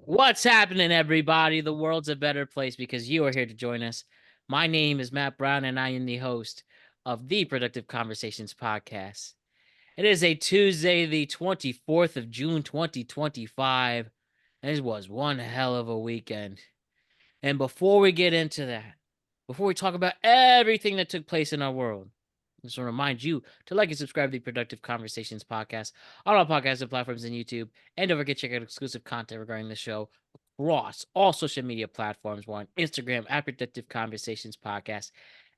What's happening, everybody? The world's a better place because you are here to join us. My name is Matt Brown, and I am the host of the Productive Conversations podcast. It is a Tuesday, the 24th of June, 2025. It was one hell of a weekend. And before we get into that, before we talk about everything that took place in our world, I just want to remind you to like and subscribe to the Productive Conversations podcast on all podcasting platforms and YouTube. And don't forget to check out exclusive content regarding the show across all social media platforms. We're on Instagram at Productive Conversations Podcast,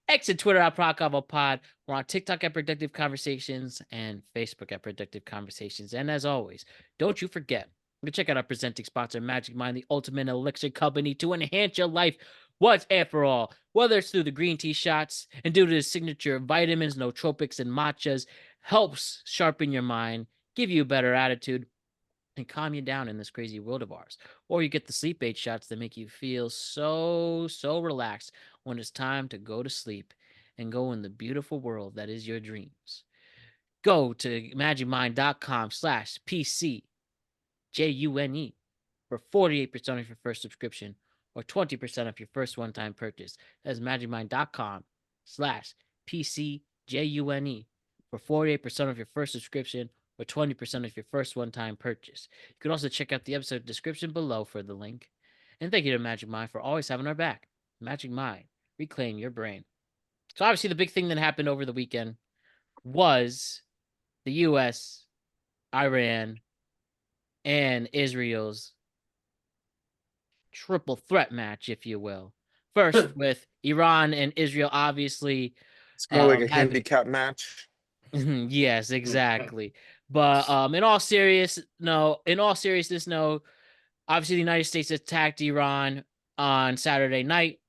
X and Twitter at ProdConvoPod. We're on TikTok at Productive Conversations and Facebook at Productive Conversations. And as always, don't you forget, you can check out our presenting sponsor, Magic Mind, the ultimate elixir company to enhance your life once and for all. Whether it's through the green tea shots and due to the signature vitamins, nootropics, and matchas, helps sharpen your mind, give you a better attitude, and calm you down in this crazy world of ours. Or you get the sleep aid shots that make you feel so relaxed when it's time to go to sleep and go in the beautiful world that is your dreams. Go to magicmind.com/PCJUNE for 48% off your first subscription or 20% off your first one-time purchase. That's magicmind.com/PCJUNE for 48% off your first subscription or 20% off your first one-time purchase. You can also check out the episode description below for the link. And thank you to Magic Mind for always having our back. Magic Mind, reclaim your brain. So obviously the big thing that happened over the weekend was the U.S., Iran, and Israel's triple threat match, if you will. First, with Iran and Israel, obviously, It's more like a having handicap match. yes, exactly. But in all seriousness, no. Obviously, the United States attacked Iran on Saturday night.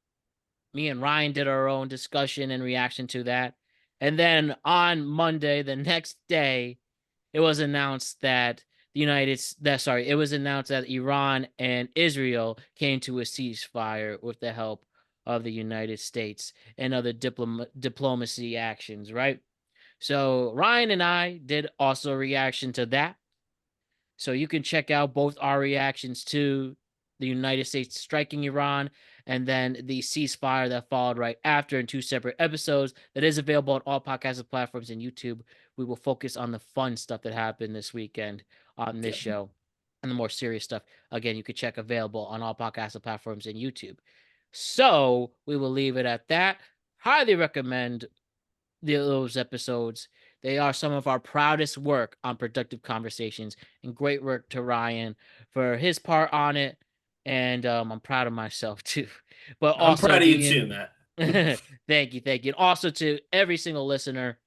Me and Ryan did our own discussion and reaction to that, and then on Monday, the next day, it was announced that it was announced that Iran and Israel came to a ceasefire with the help of the United States and other diplomacy actions, right? So Ryan and I did also a reaction to that. So you can check out both our reactions to the United States striking Iran and then the ceasefire that followed right after in two separate episodes that is available on all podcast platforms and YouTube. We will focus on the fun stuff that happened this weekend on this show and the more serious stuff. Again, you can check available on all podcast platforms and YouTube. So we will leave it at that. Highly recommend those episodes. They are some of our proudest work on Productive Conversations, and great work to Ryan for his part on it. And I'm proud of myself too. But I'm also proud of you too, Matt. thank you. And also to every single listener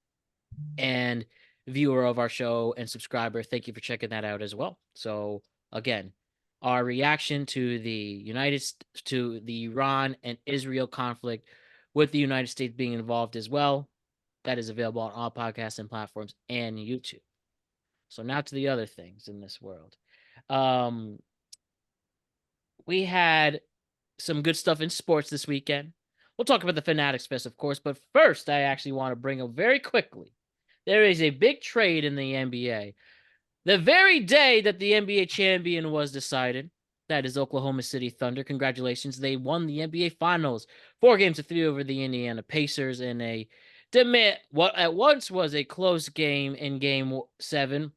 and viewer of our show and subscriber, thank you for checking that out as well. So again, our reaction to the Iran and Israel conflict, with the United States being involved as well, that is available on all podcasts and platforms and YouTube. So now to the other things in this world. We had some good stuff in sports this weekend. We'll talk about the Fanatics Fest, of course, but first I actually want to bring up very quickly. There is a big trade in the NBA. The very day that the NBA champion was decided, that is Oklahoma City Thunder. Congratulations. They won the NBA Finals 4-3 over the Indiana Pacers in what at once was a close game in Game 7 in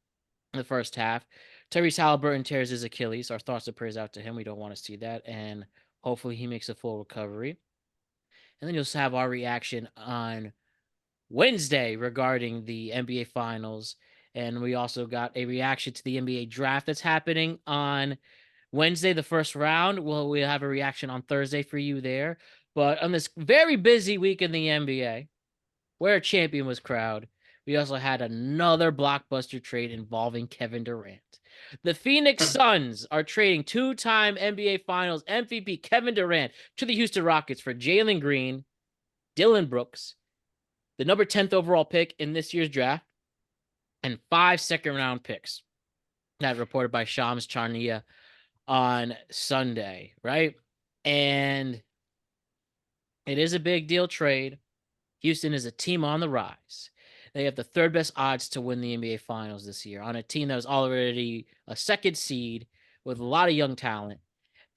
the first half. Tyrese Halliburton tears his Achilles. Our thoughts and prayers out to him. We don't want to see that, and hopefully he makes a full recovery. And then you'll have our reaction on Wednesday regarding the NBA Finals. And we also got a reaction to the NBA draft that's happening on Wednesday, the first round. Well, we'll have a reaction on Thursday for you there. But on this very busy week in the NBA, where a champion was crowned, we also had another blockbuster trade involving Kevin Durant. The Phoenix Suns are trading two-time NBA Finals MVP Kevin Durant to the Houston Rockets for Jalen Green, Dylan Brooks, the number 10th overall pick in this year's draft, and 5 second-round picks. That reported by Shams Charania on Sunday, right? And it is a big deal trade. Houston is a team on the rise. They have the third best odds to win the NBA Finals this year on a team that was already a second seed with a lot of young talent.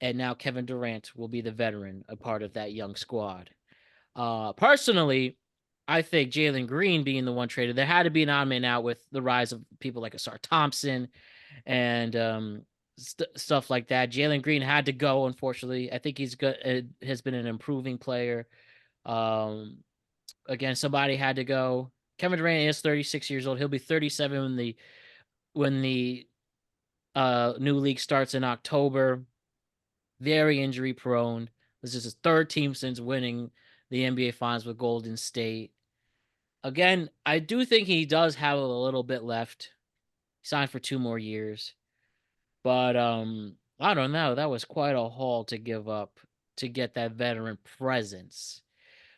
And now Kevin Durant will be the veteran, a part of that young squad. Personally, I think Jalen Green being the one traded, there had to be an odd man out with the rise of people like Asar Thompson and stuff like that. Jalen Green had to go, unfortunately. I think he's good. Has been an improving player. Um, Again, somebody had to go. Kevin Durant is 36 years old. He'll be 37 when the new league starts in October. Very injury prone. This is his third team since winning the NBA Finals with Golden State. Again, I do think he does have a little bit left. He signed for 2 more years. But I don't know. That was quite a haul to give up to get that veteran presence.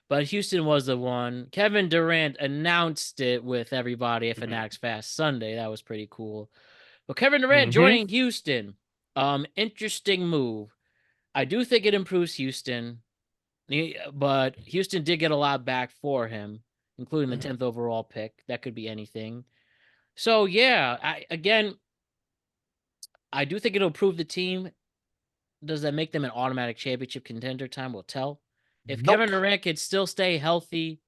But Houston was the one. Kevin Durant announced it with everybody at Fanatics Fest Sunday. That was pretty cool. But Kevin Durant joining Houston, interesting move. I do think it improves Houston, but Houston did get a lot back for him, including the 10th overall pick. That could be anything. So yeah, I do think it'll improve the team. Does that make them an automatic championship contender? Time will tell. If Kevin Durant can still stay healthy,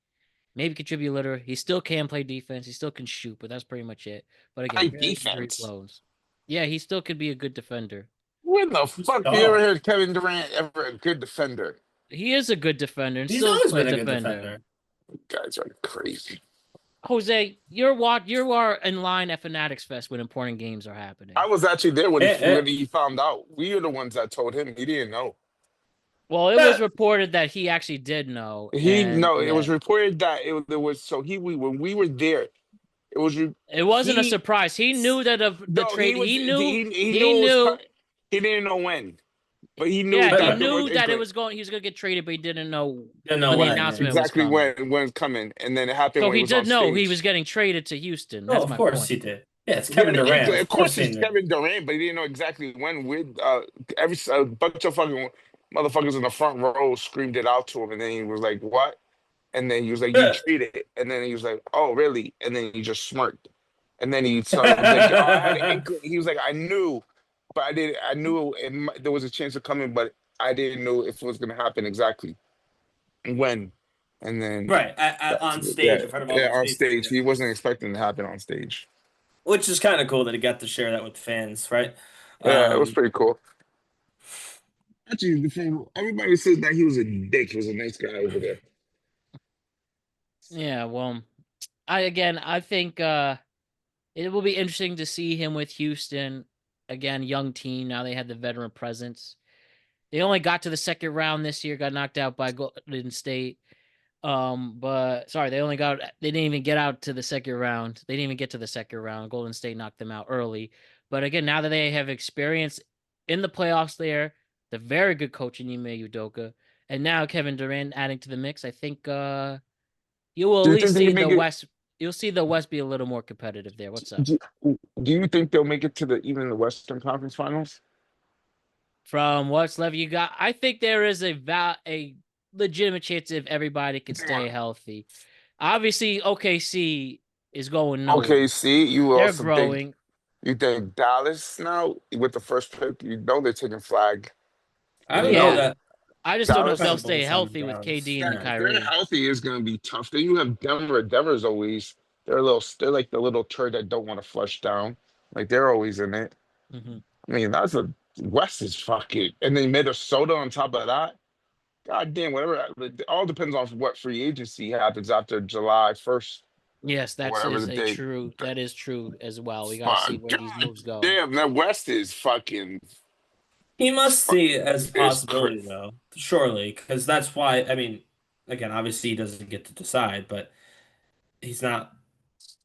maybe contribute a little, he still can play defense. He still can shoot, but that's pretty much it. But again, very injury prone. Yeah, he still could be a good defender. When the fuck you ever heard Kevin Durant ever a good defender? He is a good defender. And He's still always play been a defender. good defender. You guys are crazy. Jose, you are in line at Fanatics Fest when important games are happening. I was actually there when he found out. We were the ones that told him. He didn't know. Well, it was reported that he actually did know. It was reported that it was so when we were there, it wasn't a surprise. He knew that the trade. He knew. He didn't know when, but he knew. Yeah, he knew that it was going. He was going to get traded, but he didn't know when the announcement exactly was coming. when it's coming, and then it happened. So when he did know stage. He was getting traded to Houston. That's of course he did. Yeah, it's Kevin Durant. Of course it's Kevin Durant, but he didn't know exactly when. With a bunch of fucking motherfuckers in the front row screamed it out to him, and then he was like, "What?" And then he was like, "You treated it," and then he was like, "Oh, really?" And then he just smirked, and then he started like, I had an inkling. He was like, "I knew, but I didn't. I knew there was a chance of coming, but I didn't know if it was going to happen exactly when." And then on stage in front of all on stage, he wasn't expecting it to happen on stage, which is kind of cool that he got to share that with fans, right? Yeah, it was pretty cool. Actually, everybody said that he was a dick. He was a nice guy over there. Yeah, well, I think it will be interesting to see him with Houston. Again, young team. Now they had the veteran presence. They only got to the second round this year, got knocked out by Golden State. But sorry, they didn't even get out to the second round. They didn't even get to the second round. Golden State knocked them out early. But again, now that they have experience in the playoffs there, the very good coach in Ime Udoka, and now Kevin Durant adding to the mix, I think you will at least see the West. You'll see the West be a little more competitive there. What's up? Do you think they'll make it to even the Western Conference Finals? From what's left, you got. I think there is a legitimate chance if everybody can stay healthy. Obviously, OKC is going nowhere. OKC, they're growing. You think Dallas now with the first pick? You know they're taking flag. I don't know that. I just don't know if they'll stay healthy with KD and Kyrie. If they're healthy, is going to be tough. Then you have Denver. Denver's always they're like the little turd that don't want to flush down. Like they're always in it. Mm-hmm. I mean, West is fucking, and then Minnesota on top of that. God damn, whatever. It all depends on what free agency happens after July 1st. Yes, that is true as well. We gotta see where these moves go. Damn, that West is fucking. He must see it as a possibility, though, surely, because that's why. I mean, again, obviously he doesn't get to decide, but he's not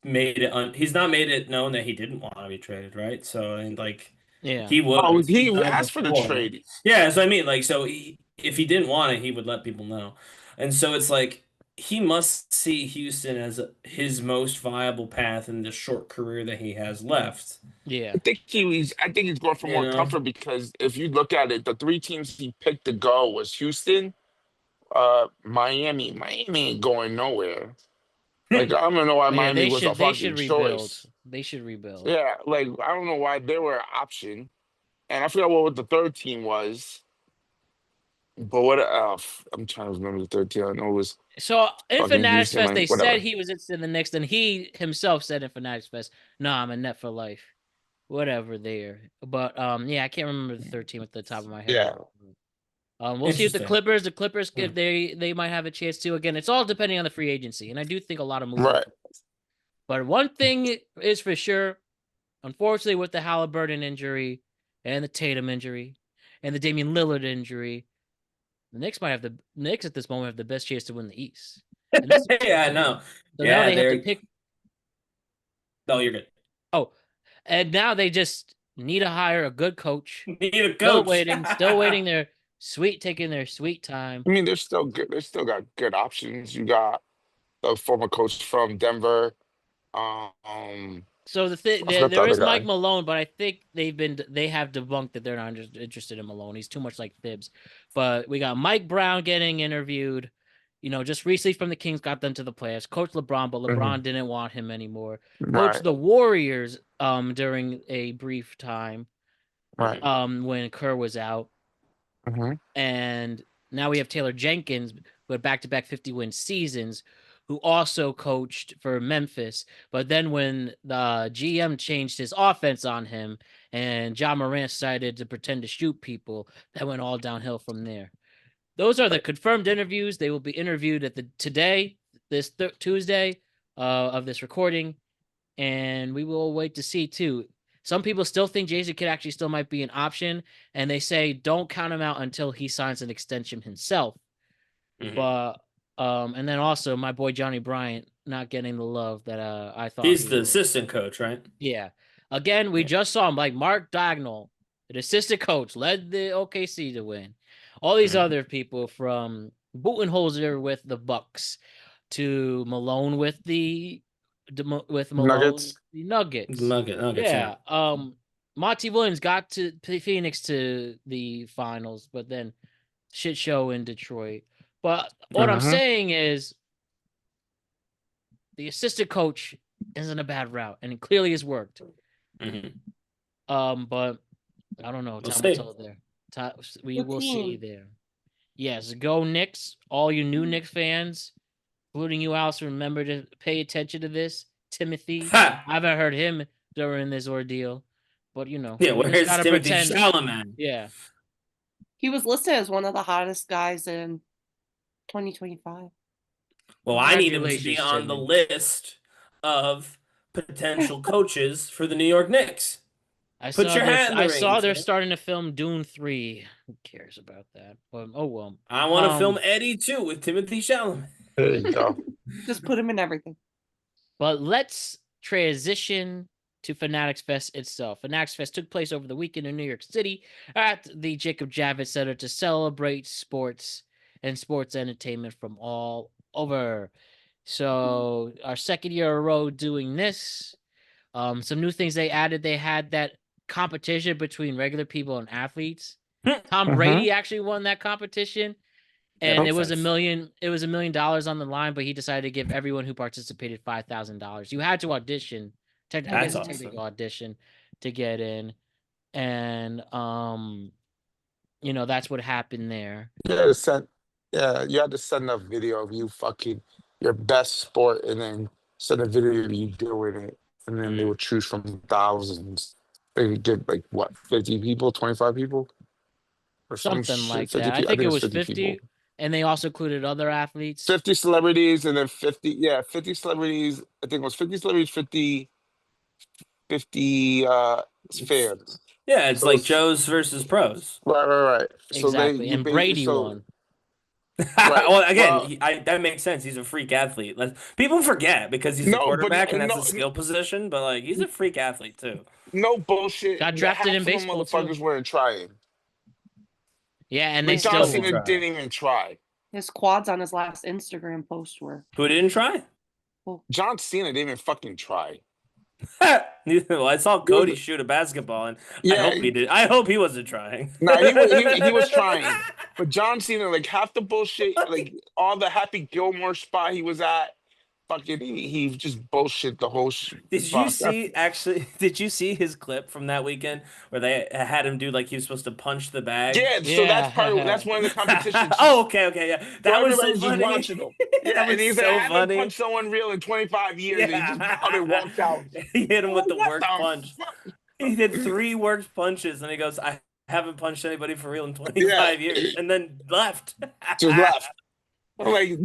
made it. He's not made it known that he didn't want to be traded, right? So, and he would. Oh, he asked for the trade. Yeah, so I mean, if he didn't want it, he would let people know, and so it's like he must see Houston as his most viable path in the short career that he has left. Yeah, I think he's going for more comfort because if you look at it, the 3 teams he picked to go was Houston, Miami. Miami ain't going nowhere. Like I don't know why Miami was a fucking choice. They should rebuild. Yeah, like I don't know why they were an option. and I forgot what the third team was. But what? I'm trying to remember the third team. I know it was So in fucking Fanatics Houston, Fest, like they said whatever. he was in the Knicks, and he himself said in Fanatics Fest, "No, I'm a net for life." Whatever there, but yeah, I can't remember the third team at the top of my head. Yeah, We'll see if the Interesting. Clippers. The Clippers, Hmm. they might have a chance too. Again, it's all depending on the free agency, and I do think a lot of moves. right. But one thing is for sure, unfortunately, with the Halliburton injury and the Tatum injury and the Damian Lillard injury, the Knicks at this moment have the best chance to win the East. And this, Yeah, I know. so now Yeah, they have to they're. pick. No, you're good. Oh, and now they just need to hire a good coach. Need a Still coach. waiting, taking their sweet time. I mean, they're still good. They still got good options. You got the former coach from Denver. Um, So I forgot the there other is Mike guy. Malone, but I think they have debunked that they're not interested in Malone. He's too much like Thibs. But we got Mike Brown getting interviewed. Just recently from the Kings got them to the playoffs. Coach LeBron, but Hmm. LeBron didn't want him anymore. Coach Right, the Warriors during a brief time right. when Kerr was out. Hmm. And now we have Taylor Jenkins with back-to-back 50-win seasons, who also coached for Memphis. But then when the GM changed his offense on him and John Morant decided to pretend to shoot people, that went all downhill from there. Those are the confirmed interviews. They will be interviewed at this Tuesday of this recording, and we will wait to see too. Some people still think Jason Kidd actually still might be an option, and they say don't count him out until he signs an extension himself. Mhm. But and then also my boy Johnny Bryant not getting the love that I thought He's he the would. assistant coach, right? Yeah. Again, we Yeah. just saw him like Mark Dagnall, an assistant coach, led the OKC to win. All these Mhm. other people from Budenholzer with the Bucks to Malone with Malone Nuggets. the Nuggets. Nuggets, yeah. Yeah. Monty Williams got to Phoenix to the finals, but then shit show in Detroit. But what I'm Hmm. saying is the assistant coach isn't a bad route, and it clearly has worked. Mhm. But I don't know. We'll Time will see. tell there. We Good will see team. there. Yes, go Knicks. All you new Knicks fans, including you, Alice, remember to pay attention to this. Timothy, Ha! I haven't heard him during this ordeal, but Yeah, we just where's gotta Timothy pretend. Chalamet? Yeah, He was listed as one of the hottest guys in 2025. Well, I need him to be congratulations, on the Timmy. list of potential coaches for the New York Knicks. Put your hat in the I ring, saw they're Tim. starting to film Dune 3. Who cares about that? Oh well. I want to film Eddie too with Timothy Chalamet. There you go. Just put him in everything. But let's transition to Fanatics Fest itself. Fanatics Fest took place over the weekend in New York City at the Jacob Javits Center to celebrate sports and sports entertainment from all over. So our second year in a row doing this. Some new things they added. They had that competition between regular people and athletes. Tom Hmm. Brady actually won that competition, That and makes sense. it was $1 million on the line, but he decided to give everyone who participated $5,000. You had to audition, I That's guess a awesome. technical audition to get in, and that's what happened there. You had to send, yeah, you had to send a video of you fucking your best sport, and then send a video of you doing it, and then they Mhm. would choose from thousands. They would get like what, 50 people, 25 people, or some Something shit. like 50 that. I people. I think think it it was was 50 people. 50, and they also included other athletes. 50 celebrities, and then 50. Yeah, 50 celebrities. I think it was 50 celebrities, 50 fans. Yeah, it's So like it's Joe's versus pros. right. So Exactly, and Brady so won. right. Well, again, Well, that makes sense. He's a freak athlete. People forget because he's a no, but quarterback and that's a no, skill position, but like he's a freak athlete too. no bullshit. Got The drafted half in of them baseball too. motherfuckers weren't trying. Yeah, and they Like John Who didn't still Cena won. try? didn't even try. His quads on his last Instagram post were. Who didn't try? John Cena didn't even fucking try. Well, I saw He was, Cody shoot a basketball, and I yeah, hope he did. I hope he wasn't trying. nah, he was trying. But John Cena, like half the bullshit, like all the Happy Gilmore spot he was at, fucking he just bullshit the whole Did you fuck. see actually? Did you see his clip from that weekend where they had him do like he was supposed to punch the bag? Yeah, so that's Yeah. one of the competitions. Oh, okay, yeah. So That was so everybody's just funny. watching him. That Yeah, and was he's like, so I haven't funny. punched someone real in 25 years. And he just got Yeah. and walked out. He hit him with the What work the punch. fuck? He did 3 worked punches, and he goes, "I haven't punched anybody for real in Yeah, 25 years," and then left. just left. I'm like,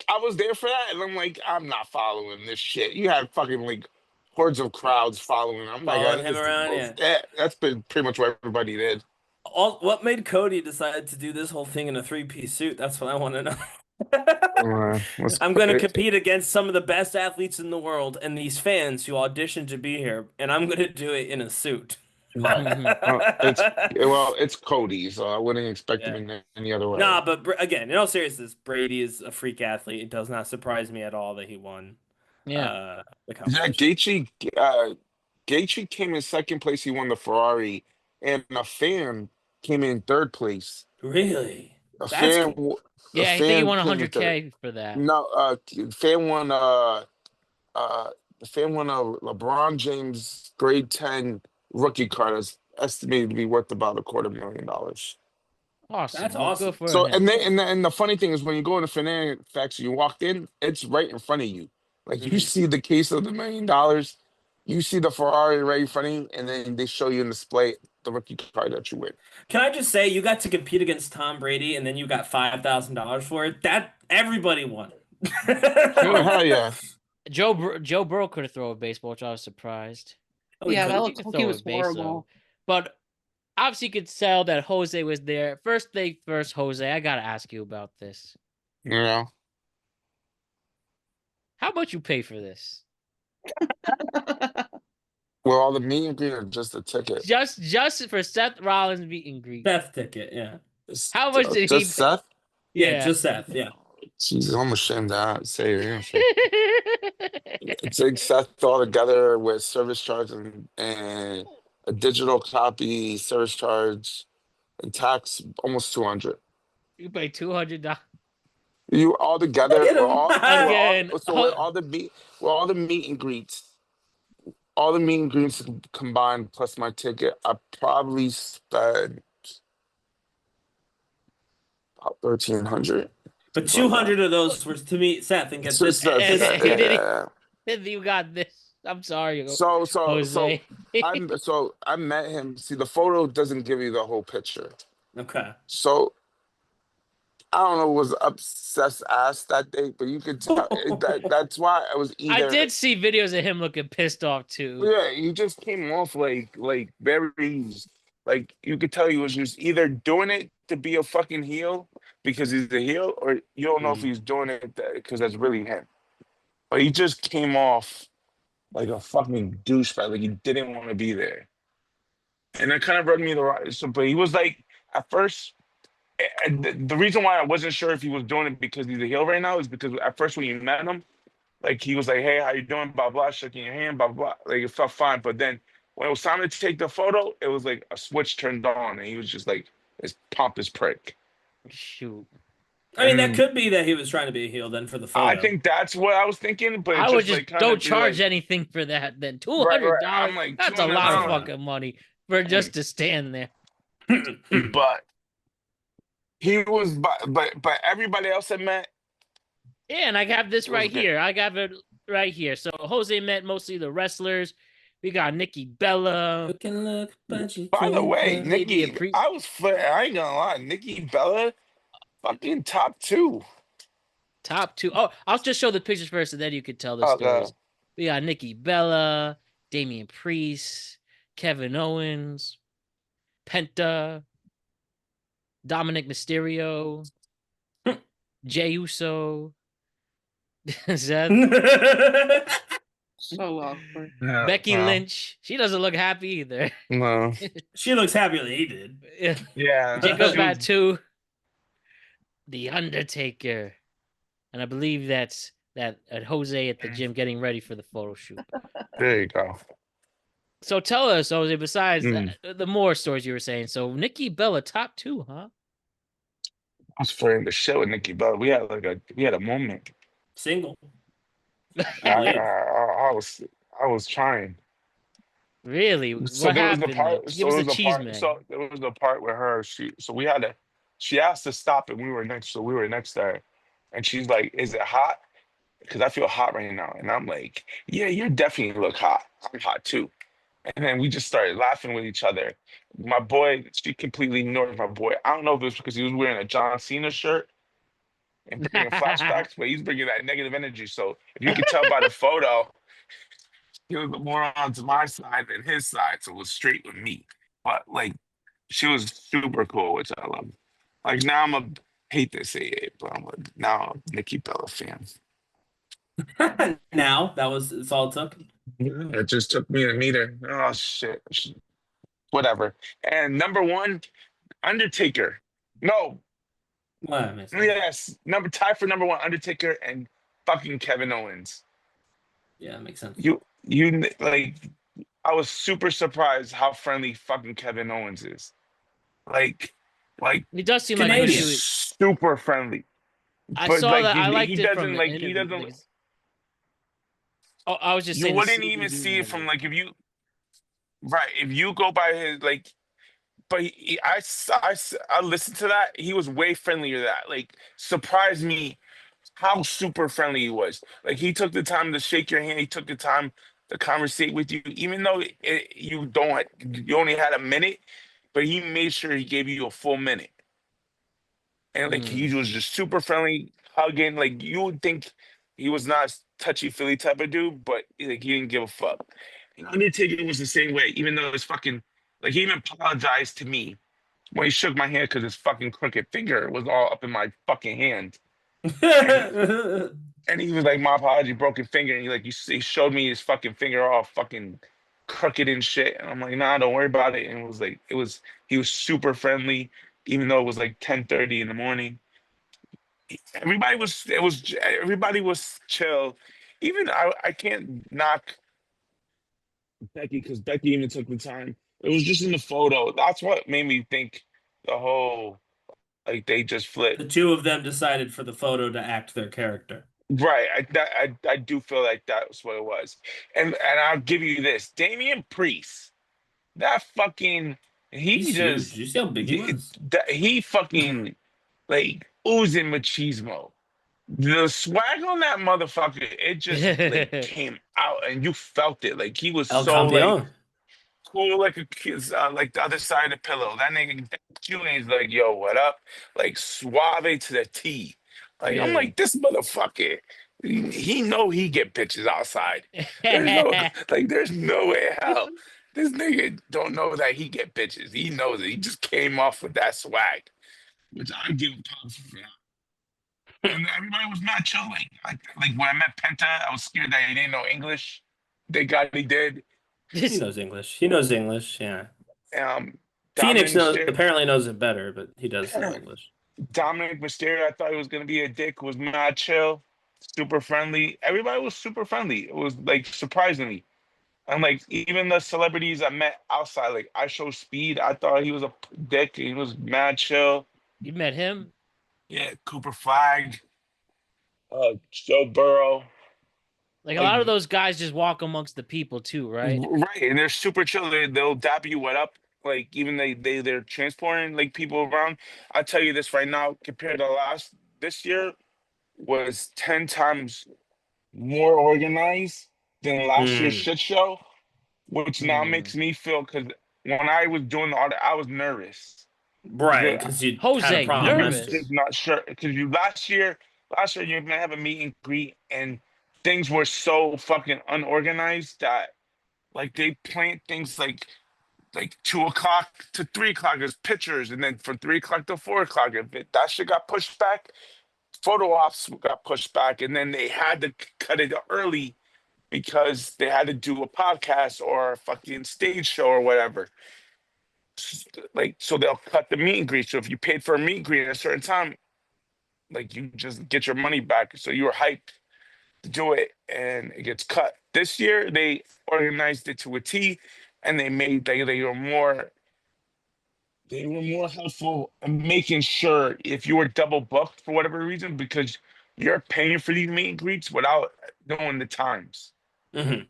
I was there for that, and I'm like, I'm not following this shit. You had fucking like hordes of crowds following. I'm like, Following him this is around, bullshit. yeah. Yeah, that's been pretty much what everybody did. What made Cody decide to do this whole thing in a 3-piece suit? That's what I want to know. I'm going to compete against some of the best athletes in the world and these fans who auditioned to be here, and I'm going to do it in a suit. It's Cody, so I wouldn't expect him Yeah. in any other way. Nah, but again, in all seriousness, Brady is a freak athlete. It does not surprise me at all that he won Yeah. the Yeah, competition. Gaethje came in second place. He won the Ferrari, and a fan came in third place. Really? A That's fan, cool. a Yeah, I think he fan won came in third. $100K for that. No, fan won. The fan won a LeBron James grade 10 rookie card, that's estimated to be worth about $250,000. Awesome. That's Well, awesome. good for So, him. and the funny thing is, when you go into Fanatics, you walked in, it's right in front of you. Like you Mhm. see the case of the $1 million, you see the Ferrari right in front of you, and then they show you in display the rookie card that you win. Can I just say, you got to compete against Tom Brady, and then you got $5,000 for it? That everybody won. Oh hell yeah! Joe Burrow could have thrown a baseball, which I was surprised. Oh, he Yeah, that could. He looked could like he throw a was base though. horrible. But obviously you could tell that Jose was there. First thing first, Jose, I gotta ask you about this. You know, How much you pay for this? well, all the meet and greet are just a ticket. Just for Seth Rollins meet and greet. Seth ticket, yeah. How much did he Just pay? Seth? Yeah, just Seth, yeah. Jesus, I'm ashamed to say it. It's like Seth all together with service charge and a digital copy, service charge, and tax almost 200. You pay $200. You all together, Look at we're him. all, Again, we're all the meet and greets, all the meet and greets combined plus my ticket. I probably spent about 1,300. But 200 of those were to meet Seth and get So, this. so, And so, he didn't. yeah. You got this. I'm sorry, so, Jose. I met him. See, the photo doesn't give you the whole picture. Okay. So I don't know, was obsessed ass that day, but you could tell that's why I was either. I did see videos of him looking pissed off too. Yeah, he just came off like very, like you could tell he was just either doing it to be a fucking heel because he's a heel, or you don't know if he's doing it because that's really him. But he just came off like a fucking douchebag, like he didn't want to be there, and that kind of rubbed me the right. So, but he was like at first. And the reason why I wasn't sure if he was doing it because he's a heel right now is because at first when you met him, like he was like, "Hey, how you doing?" Blah blah, shaking your hand, blah blah. Like it felt fine, but then when it was time to take the photo, it was like a switch turned on, and he was just like this pompous prick. Shoot. I mean, that And could be that he was trying to be a heel then for the photo. I think that's what I was thinking, but I it would just just like kind don't of charge like, anything for that. Then right, $200. I'm like, That's a lot of $200. fucking money for just to stand there. but he was, but everybody else I met, Yeah, and I have this it was right good. here. I got it right here. So Jose met mostly the wrestlers. We got Nikki Bella. Look, but you By the can't way, look. Maybe a Nikki, pre- I ain't gonna lie, Nikki Bella, fucking top 2. top 2. Oh, I'll just show the pictures first, and then you could tell the Okay. stories. We got Nikki Bella, Damian Priest, Kevin Owens, Penta, Dominic Mysterio, Jey Uso, Seth, So awkward. Becky Lynch. She doesn't look happy either. No. She looks happier than he did. Yeah. Jacob Batu, The Undertaker, and I believe that's Jose at the gym getting ready for the photo shoot. There you go. So tell us, Jose, besides Mm. the more stories you were saying. So Nikki Bella, top 2, huh? I was flirting the shit with Nikki Bella. We had a moment. Single. I was trying. Really? So What there was the happened? Like, part. give So us there a was a cheese part. man. So there was the part where her. So we had to. She asked to stop, and we were next. So we were next to her, and she's like, "Is it hot? Because I feel hot right now." And I'm like, "Yeah, you definitely look hot. I'm hot too." And then we just started laughing with each other. My boy, she completely ignored my boy. I don't know if it was because he was wearing a John Cena shirt and bringing flashbacks, but he's bringing that negative energy. So if you could tell by the photo, he was more on to my side than his side, so it was straight with me. But like, she was super cool, which I love. Like now, hate to say it, but now a Nikki Bella fan. Now it's all it took. Yeah, it just took me to meet her. Oh shit, whatever. And number one, Undertaker. No, Well, that makes sense. yes, number tie for number one, Undertaker and fucking Kevin Owens. Yeah, that makes sense. You like, I was super surprised how friendly fucking Kevin Owens is. Like, like He does seem like a good Canadian. dude. super friendly. I But saw like that. I he liked it from doesn't the like he interview. doesn't Oh, I was just you saying the wouldn't even CBD see it from interview. like if you go by his like but I listened to that. He was way friendlier than that. Like surprised me how super friendly he was. Like he took the time to shake your hand. He took the time to conversate with you, even though you only had a minute, but he made sure he gave you a full minute. And like he Mm. was just super friendly, hugging. Like you would think he was not a touchy feely type of dude, but like he didn't give a fuck. And Undertaker was the same way, even though his fucking like he even apologized to me when he shook my hand because his fucking crooked finger was all up in my fucking hand. And and he was like, "My apology, broken finger." And he showed me his fucking finger all fucking crooked and shit. And I'm like, "Nah, don't worry about it." And he was super friendly, even though it was like 10:30 in the morning. Everybody was chill. Even I can't knock Becky because Becky even took the time. It was just in the photo. That's what made me think the whole like they just The flipped. two of them decided for the photo to act their character. Right. I do feel like that's what it was. And I'll give you this. Damian Priest, that fucking he He's huge. just Did you see how big he was? he fucking like oozing machismo. The swag on that motherfucker, it just like came out and you felt it. Like he was El so like Campeon. cool like a kid's like the other side of the pillow. That nigga Julian's like, yo, what up? Like suave to the T. Like I'm Really? like, this motherfucker, he know he get bitches outside. There's no like there's no way in hell. This nigga don't know that he get bitches. He knows it. He just came off with that swag, which I give him props for that. And everybody was mad chill. Like when I met Penta, I was scared that he didn't know English. Thank God he did. He knows English. He knows English. Yeah. Um, Phoenix Dominic Mysterio, apparently knows it better, but he does know English. Dominic Mysterio, I thought he was gonna be a dick. Was mad chill, super friendly. Everybody was super friendly. It was like surprisingly, and like even the celebrities I met outside, like I Show Speed, I thought he was a dick. He was mad chill. You met him? Yeah, Cooper Flag, Joe Burrow. Like a Like lot of those guys just walk amongst the people too, right? right, and they're super chill. They'll dap you what up. Like even they're transporting like people around. I tell you this right now, compared to this year was 10 times more organized than last year's Mm, shit show, which now Hmm. makes me feel because when I was doing the audit, I was nervous right, because because you had a Jose, I problem was last year. nervous. just not sure because last year you're gonna have a meet and greet and things were so fucking unorganized that like they plant things like 2 o'clock to 3 o'clock as pictures, and then from 3 o'clock to 4 o'clock, that shit got pushed back, photo ops got pushed back, and then they had to cut it early because they had to do a podcast or a fucking stage show or whatever. Like, so they'll cut the meet and greet. So if you paid for a meet and greet at a certain time, like you just get your money back. So you were hyped to do it, and it gets cut. This year they organized it to a T, and they were more helpful in making sure if you were double booked for whatever reason, because you're paying for these meet and greets without knowing the times. Mhm.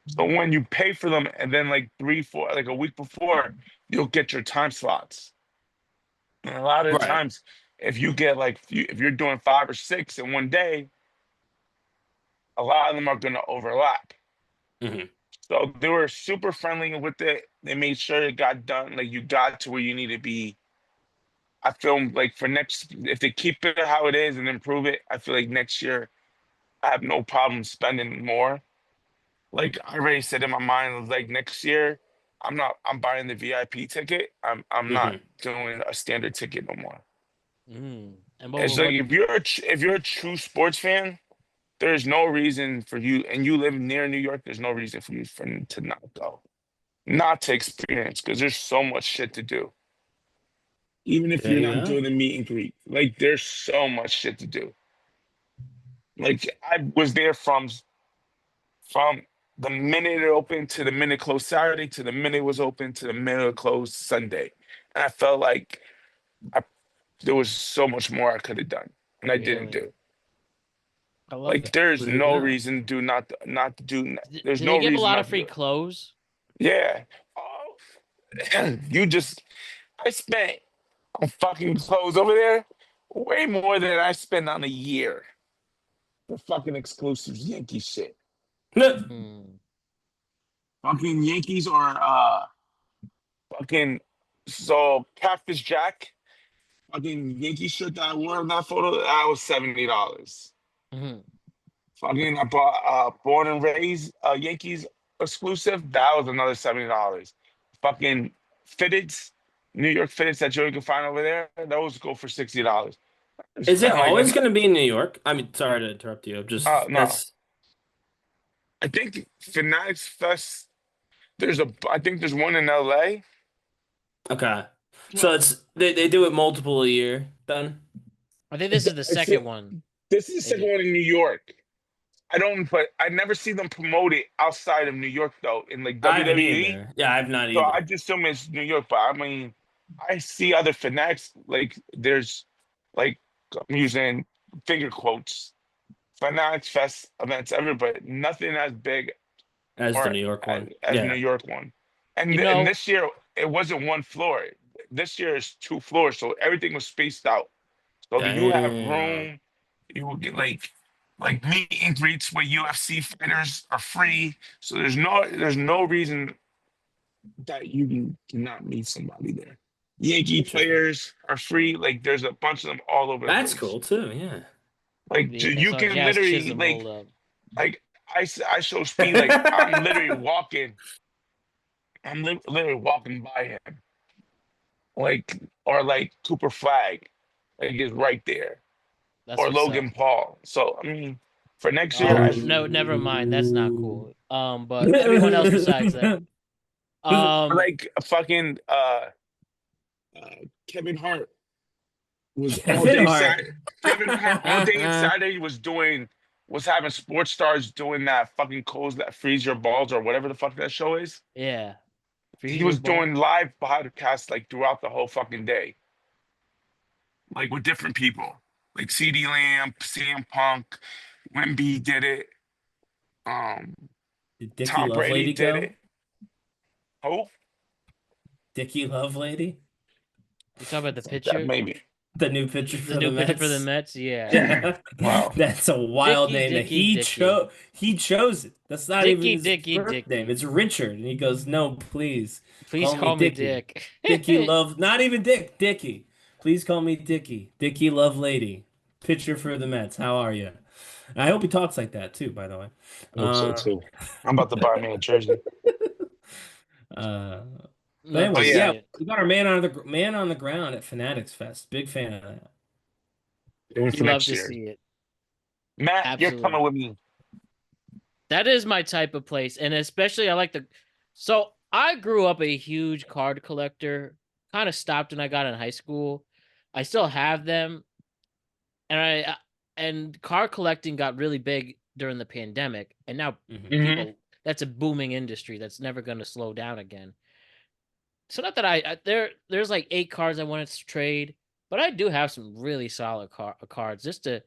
So when you pay for them and then like 3, 4, like a week before, you'll get your time slots. And a lot of the Right. times, if you get like if you're doing 5 or 6 in one day, a lot of them are going to overlap. Mhm. So they were super friendly with it. They made sure it got done. Like you got to where you need to be. I feel like for next, if they keep it how it is and improve it, I feel like next year I have no problem spending more. Like I already said in my mind, like next year, I'm buying the VIP ticket. I'm not Mhm. doing a standard ticket no more. And It's like if you're a true sports fan, there's no reason for you, and you live near New York, there's no reason for you to not go, not to experience, because there's so much shit to do. Even if There you're you not go. doing the meet and greet, like there's so much shit to do. Like I was there from the minute it opened to the minute it closed Saturday to the minute it was open to the minute it closed Sunday, and I felt like I there was so much more I could have done, and I didn't Really? do. I love Like that. there's There you no go. reason to not to do. There's Did they no give a reason lot not of to do free it. clothes? Yeah. Oh, you just I spent on fucking clothes over there way more than I spend on a year for fucking exclusive Yankee shit. Hmm. Fucking Yankees or fucking so Catfish Jack, fucking Yankee shirt that I wore in that photo, that was $70. Mhm. Fucking I bought Born and Raised Yankees exclusive, that was another $70. Fucking fitteds, New York fitteds that you can find over there, those go for $60. I Is it spent like always going to be in New York? I mean, sorry to interrupt you. I'm just no. that's I think Fanatics Fest. I think there's one in LA. okay. So they do it multiple a year then? I think this is the It's second one This is the they second did. one in New York. But I never see them promote it outside of New York though, in like I haven't WWE. either. Yeah, I've not So I either. just assume it's New York. But I mean, I see other Fanatics like there's like I'm using finger quotes Fanatics Fest events ever, but nothing as big As the or New York one. as New Yeah. York one. You And know, this year it wasn't one floor. This year is 2 floors, so everything was spaced out. So you have Damn. room. You will get like meet and greets where UFC fighters are free. So there's no reason that you cannot meet somebody there. Yankee Interesting. players are free. Like there's a bunch of them all over the That's place. cool too. Yeah. Like yeah, you so can Jazz literally Chisholm hold up. like I show speed like I'm literally walking. Literally walking by him, like or like Cooper Flag, like is right there, That's or what's up. Logan Paul. So I mean, for next year, Oh I no, never mind. That's not cool. But everyone else besides that. Um, like a fucking uh Kevin Hart was all Kevin day Hart. Saturday. Kevin Hart all day Saturday was having sports stars doing that fucking codes that freeze your balls or whatever the fuck that show is. yeah. He Freeze your was ball. doing live podcasts like throughout the whole fucking day, like with different people, like CD Lamb, CM Punk, Wemby did it, um, Did Dickie Tom Love Brady Lady did go? it. Oh, Dickie Love Lady? You talking about the that pitcher? maybe. The new pitcher The for the new pitcher for the Mets? Mets? Yeah. Yeah. Wow. That's a wild Dicky, name that Dicky, Dicky. he chose it. That's not even Dicky, his Dicky, birth name. Dicky. It's Richard. And he goes, "No, please. Please Call me call me Dickie. Dick. Dickie Love, not even Dick, Dickie. Please call me Dickie. Dickie Love Lady. Pitcher for the Mets. How are you?" I hope he talks like that too, by the way. I hope so Uh, too. I'm about to buy me a jersey. uh, but Love to Oh anyways, see yeah, yeah, it. we got our man on the ground at Fanatics Fest. Big fan of that. doing We for love next to year. see it. Matt, you're Absolutely. coming with me. That is my type of place. And especially I like the so I grew up a huge card collector. Kind of stopped when I got in high school. I still have them. And and card collecting got really big during the pandemic. And now Mhm. Hmm. that's a booming industry that's never going to slow down again. So not that there's like 8 cards I wanted to trade, but I do have some really solid cards just to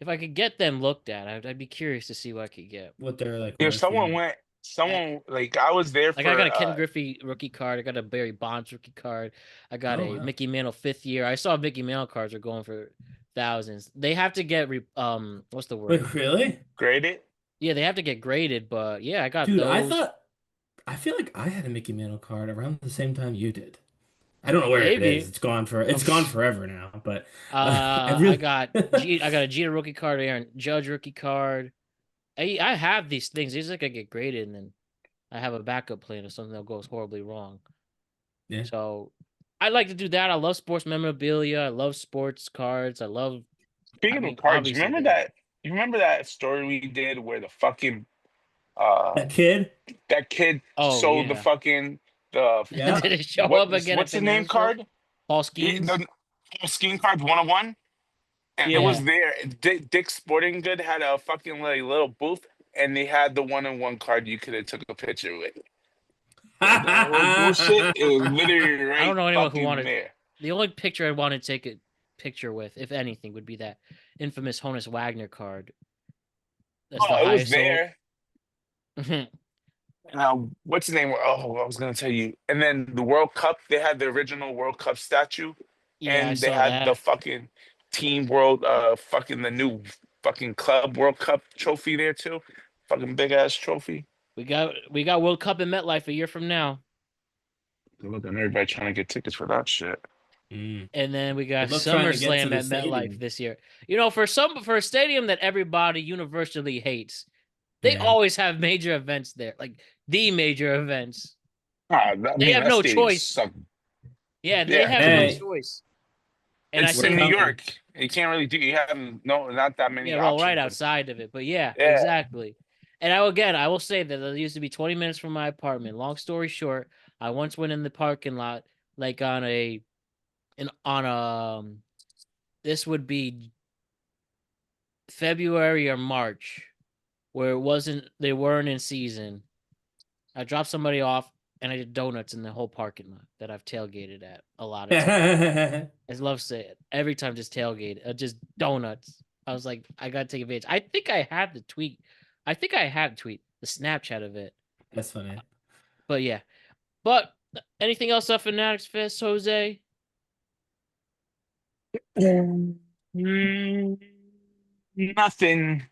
If I could get them looked at, I'd be curious to see what I could get. What they're like. If worth, someone yeah. went, someone like I was there Like I got a Ken for. Griffey rookie card. I got a Barry Bonds rookie card. I got Oh, a wow. Mickey Mantle 5th year. I saw Mickey Mantle cards are going for thousands. They have to get what's the word? Wait, really? Graded. Yeah, they have to get graded. But yeah, I got Dude, those. I feel like I had a Mickey Mantle card around the same time you did. I don't know where it Maybe. is. It's gone forever now. But I got a Jeter rookie card, Aaron Judge rookie card. I have these things. These like I get graded, and then I have a backup plan if something that goes horribly wrong. Yeah. So I like to do that. I love sports memorabilia. I love sports cards. Speaking of cards, you remember that? You remember that story we did where the fucking that kid sold the fucking Yeah. Did it show up again? What's the name card? Paul Skeens. The Scheme Cards 101. And Yeah. it was there. Dick's Sporting Good had a fucking like little booth, and they had the 1-on-1 card you could have took a picture with. That whole bullshit is literally right. I don't know anyone who fucking wanted. there. The only picture I want to take a picture with, if anything, would be that infamous Honus Wagner card. That's the Oh, it was highest sold. there. What's the name? Oh, I was gonna tell you. And then the World Cup, they had the original World Cup statue, Yeah, I and they saw had that. the fucking Team World, fucking the new fucking Club World Cup trophy there too. Fucking big ass trophy. We got World Cup in MetLife a year from now, Look at everybody trying to get tickets for that shit. and then we got Good luck trying to get to SummerSlam the at MetLife stadium. this year. You know, for a stadium that everybody universally hates, they Yeah. always have major events there, like the major events. They have no choice. Sucked. Yeah, they Yeah. have Hey. no choice. And It's I in think New York. You can't really do. You have not that many. yeah, well, options, right but- outside of it, but yeah, Yeah. exactly. And I will say that it used to be 20 minutes from my apartment. Long story short, I once went in the parking lot, like this would be February or March, where they weren't in season. I dropped somebody off, and I did donuts in the whole parking lot that I've tailgated at a lot of times. I love saying it every time, just tailgate, just donuts. I was like, I gotta take advantage. I think I had the tweet. The Snapchat of it. That's funny. But yeah. But anything else up Fanatics Fest, Jose? Nothing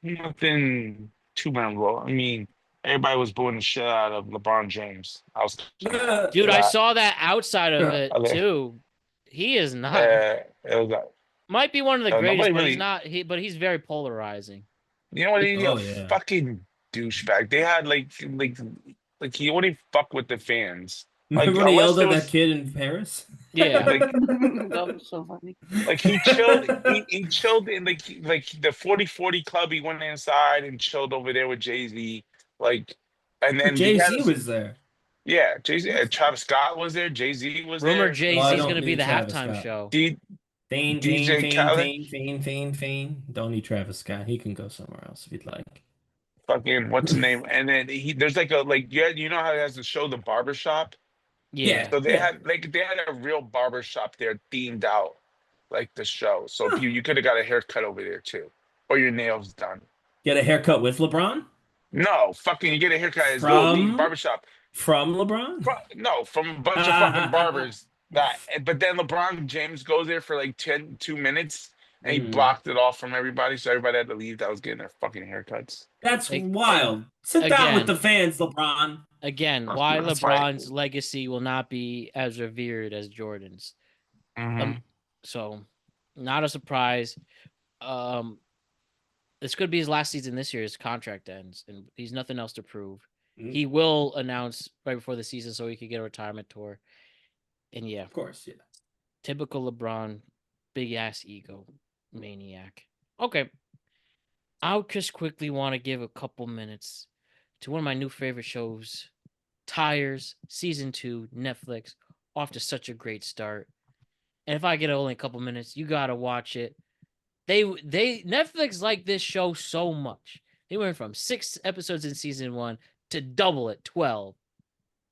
too memorable. I mean, everybody was booing the shit out of LeBron James. I was Dude, I saw that outside of it Okay. too. He is not. it was Might be one of the nobody greatest, but really- he's not. But he's very polarizing. you know what? He's Oh, a yeah. fucking douchebag. They had like he wouldn't fuck with the fans. Remember when he yelled at that kid in Paris? Yeah. Like, That was so funny. like he chilled. he chilled in like the 40-40 club. He went inside and chilled over there with Jay-Z. Like, and then Jay-Z was there. Yeah, Jay-Z. Travis Scott was there. Jay-Z was Rumor there. Jay-Z's Well, I don't gonna be need the Travis halftime Scott. show. DJ Khaled. Fane. Don't need Travis Scott. He can go somewhere else if you'd like. Fucking what's his name? And then there's like you know how he has to show the barbershop. Yeah. So they had a real barbershop there themed out like the show. So you could have got a haircut over there too, or your nails done. Get a haircut with LeBron? No, fucking you get a haircut at his From? little league barbershop. From LeBron? No, from a bunch of fucking barbers. But then LeBron James goes there for like 2 minutes and he blocked it off from everybody, so everybody had to leave that was getting their fucking haircuts. That's Like, wild. Sit down again. with the fans, LeBron. Again, That's why fine. LeBron's legacy will not be as revered as Jordan's. Mhm. So, not a surprise. This could be his last season this year. His contract ends, and he's nothing else to prove. Mhm. He will announce right before the season so he could get a retirement tour. And yeah, Of course, yeah. typical LeBron, big ass ego maniac. Okay. I'll just quickly want to give a couple minutes to one of my new favorite shows, Tires, season 2, Netflix, off to such a great start. And if I get only a couple minutes, you gotta watch it. Netflix liked this show so much. They went from 6 episodes in season 1 to double it, 12.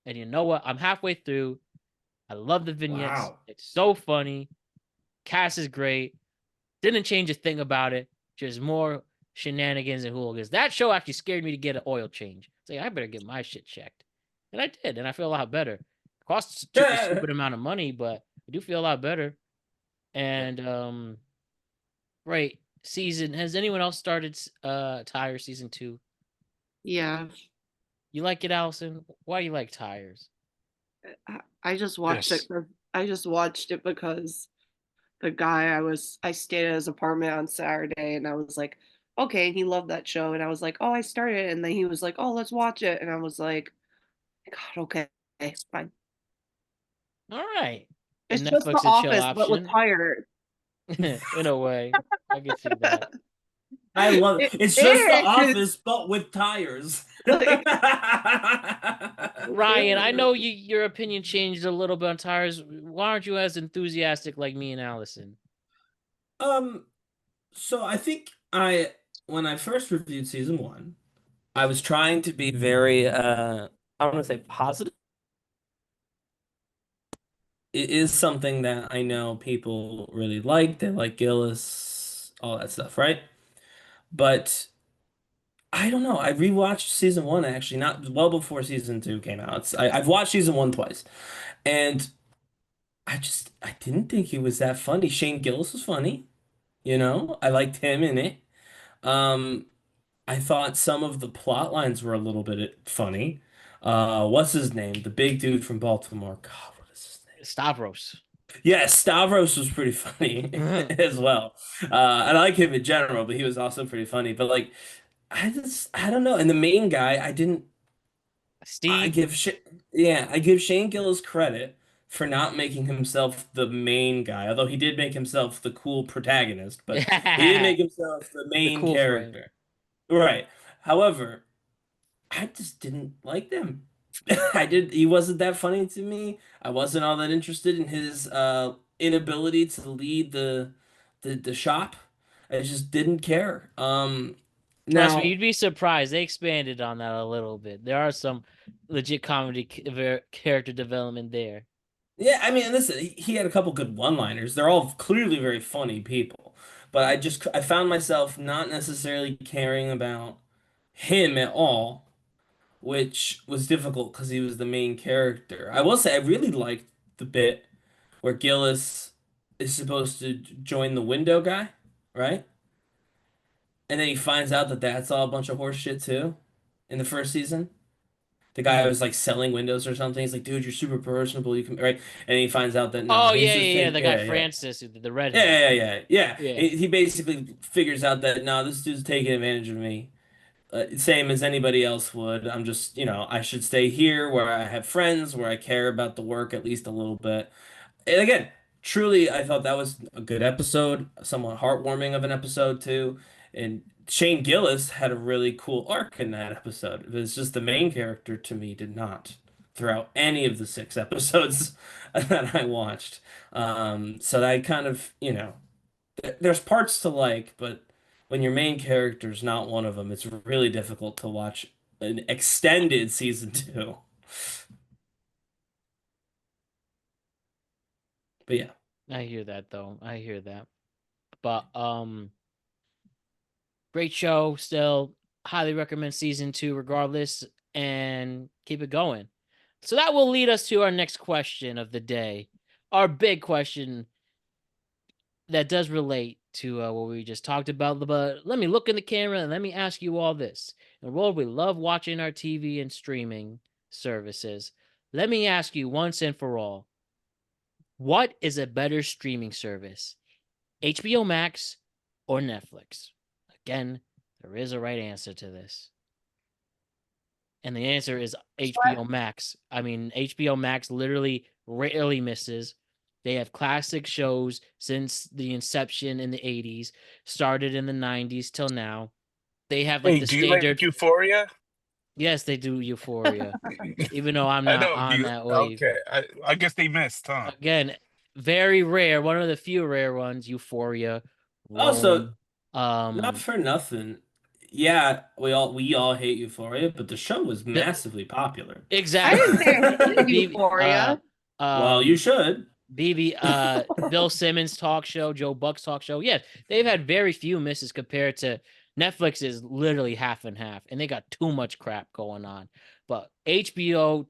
And you know what? I'm halfway through. I love the vignettes. Wow. It's so funny. Cast is great. Didn't change a thing about it. just more shenanigans and hooligans. That show actually scared me to get an oil change. It's like, I better get my shit checked. And I did, and I feel a lot better. It costs a stupid amount of money, but I do feel a lot better. And right, season, has anyone else started Tire season 2? Yeah. You like it, Allison? Why do you like Tires? I just watched Yes. it. I just watched it because the guy I stayed at his apartment on Saturday, and I was like, okay, he loved that show, and I was like, oh, I started, and then he was like, oh, let's watch it, and I was like, God, okay, fine. All right. It's And just The Netflix and chill Office, but with option. Tired. In a way, I can see that. I love it. It's just The is. Office, but with tires. Like, Ryan, I know your opinion changed a little bit on Tires. Why aren't you as enthusiastic like me and Allison? So I think when I first reviewed season 1, I was trying to be very I want to say positive. It is something that I know people really like. They like Gillis, all that stuff, right? But I don't know. I rewatched season 1 actually, not well before season 2 came out. I've watched season 1 twice, and I didn't think he was that funny. Shane Gillis was funny, I liked him in it. Um, I thought some of the plot lines were a little bit funny. What's his name? The big dude from Baltimore. God, what is his name? Stavros. Yeah, Stavros was pretty funny as well. I like him in general, but he was also pretty funny. But like, I don't know. And the main guy, I Steve. give I give Shane Gillis credit for not making himself the main guy, although he did make himself the cool protagonist, but he didn't make himself the The main cool friend. character. Right. However, I just didn't like them. He wasn't that funny to me. I wasn't all that interested in his inability to lead the shop. I just didn't care. Trust me, Now, you'd be surprised. They expanded on that a little bit. There are some legit comedy character development there. yeah, I mean, listen, he had a couple good one-liners. They're all clearly very funny people, but I found myself not necessarily caring about him at all, which was difficult because he was the main character. I will say I really liked the bit where Gillis is supposed to join the window guy, right? And then he finds out that that's all a bunch of horse shit too in the first season. The guy was like selling windows or something. He's like, dude, you're super personable. You can, right? And he finds out that no, Oh he's yeah, just yeah, yeah. The guy yeah, yeah. Francis, the redhead. Yeah. Yeah. He basically figures out that no, this dude's taking advantage of me, same as anybody else would. I'm just, I should stay here where I have friends, where I care about the work at least a little bit. And again, truly, I thought that was a good episode, somewhat heartwarming of an episode too. And Shane Gillis had a really cool arc in that episode. It was just the main character to me did not throughout any of the 6 episodes that I watched. So I kind of, there's parts to like, but when your main character's not one of them, it's really difficult to watch an extended season 2. But yeah. I hear that though. I hear that. But great show still. Highly recommend season 2 regardless, and keep it going. So that will lead us to our next question of the day. Our big question that does relate to what we just talked about. But let me look in the camera and let me ask you all this. In a world we love watching our TV and streaming services, let me ask you once and for all, what is a better streaming service? HBO Max or Netflix? Again, there is a right answer to this. And the answer is HBO Max. I mean, HBO Max literally rarely misses. They have classic shows since the inception in the 80s, started in the 90s till now. They have like Hey, the do you like standard. Euphoria? Yes, they do Euphoria. Even though I'm I not know. Do on you? that wave. Okay. I guess they missed, huh? Again, very rare. One of the few rare ones, Euphoria, Also, Rome. not for nothing. Yeah, we all hate Euphoria, but the show was the- massively popular. I exactly. didn't say I hated The Euphoria. Well, you should. Bill Simmons talk show, Joe Buck's talk show. Yeah, they've had very few misses compared to Netflix is literally half and half, and they got too much crap going on. But HBO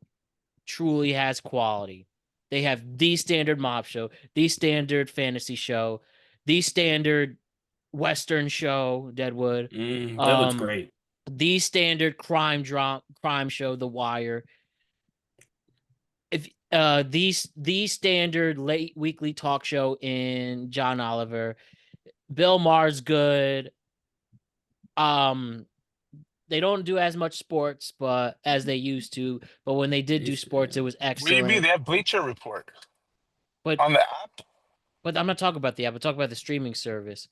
truly has quality. They have the standard mob show, the standard fantasy show, the standard Western show, Deadwood. Deadwood's great. The standard crime show, The Wire. If the standard late weekly talk show in John Oliver. Bill Maher's good. They don't do as much sports, but as they used to. But when they did do sports, it was What do you excellent. mean? They have Bleacher Report But on the app. But I'm not talking about the app. I'm talking about the streaming service.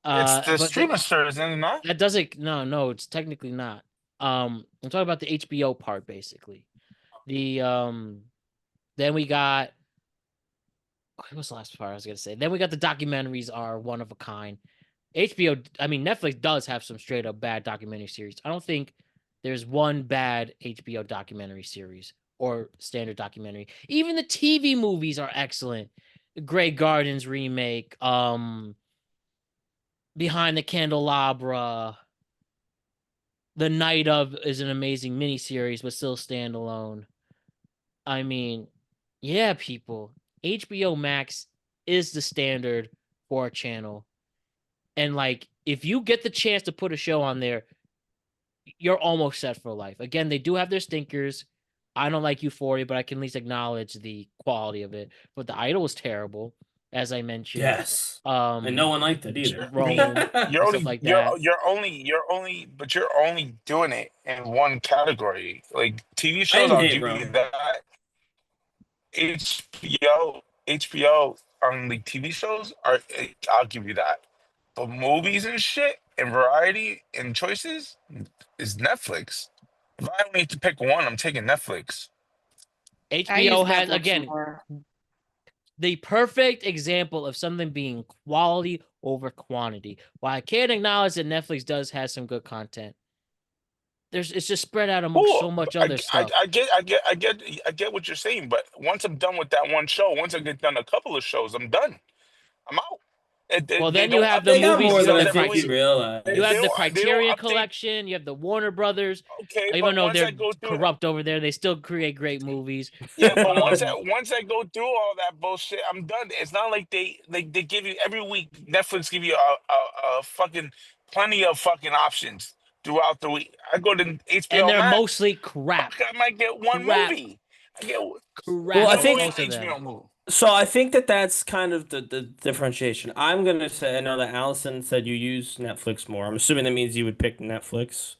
It's the but streaming service, isn't it not? that doesn't. No, it's technically not. I'm talking about the HBO part, basically. The then we got. What was the last part I was gonna say? Then we got the documentaries are one of a kind. HBO, I mean Netflix does have some straight up bad documentary series. I don't think there's one bad HBO documentary series or standard documentary. Even the TV movies are excellent. Grey Gardens remake, Behind the Candelabra, The Night of is an amazing miniseries, but still standalone. I mean, yeah, people. HBO Max is the standard for a channel. And like, if you get the chance to put a show on there, you're almost set for life. Again, they do have their stinkers. I don't like Euphoria, but I can at least acknowledge the quality of it. But The Idol was terrible, as I mentioned. Yes. And no one liked it either. Rome, You're stuff only, like that. but you're only doing it in one category. Like TV shows, I I'll hate give Rome. you that. HBO on the TV shows I'll give you that. But movies and shit and variety and choices is Netflix. If I only need to pick one, I'm taking Netflix. I use HBO has, Netflix again, more. the perfect example of something being quality over quantity. While I can't acknowledge that Netflix does have some good content, it's just spread out amongst Cool. so much other stuff. I get what you're saying, but once I'm done with that one show, once I get done a couple of shows, I'm done. I'm out. Well, They then you don't have the They got movies. more You than have I the think you realize. You have the They don't Criterion update- Collection. You have the Warner Brothers. Okay, Even but though once they're I go through, corrupt over there, they still create great movies. yeah, but once I go through all that bullshit, I'm done. It's not like they give you every week. Netflix give you a fucking plenty of fucking options throughout the week. I go to HBO And they're Max, mostly crap. I might get one Crap. movie. I get Crap. Well, I think- most of HBO them. movie. So I think that's kind of the differentiation. I'm gonna say, I know that Allison said you use Netflix more. I'm assuming that means you would pick Netflix.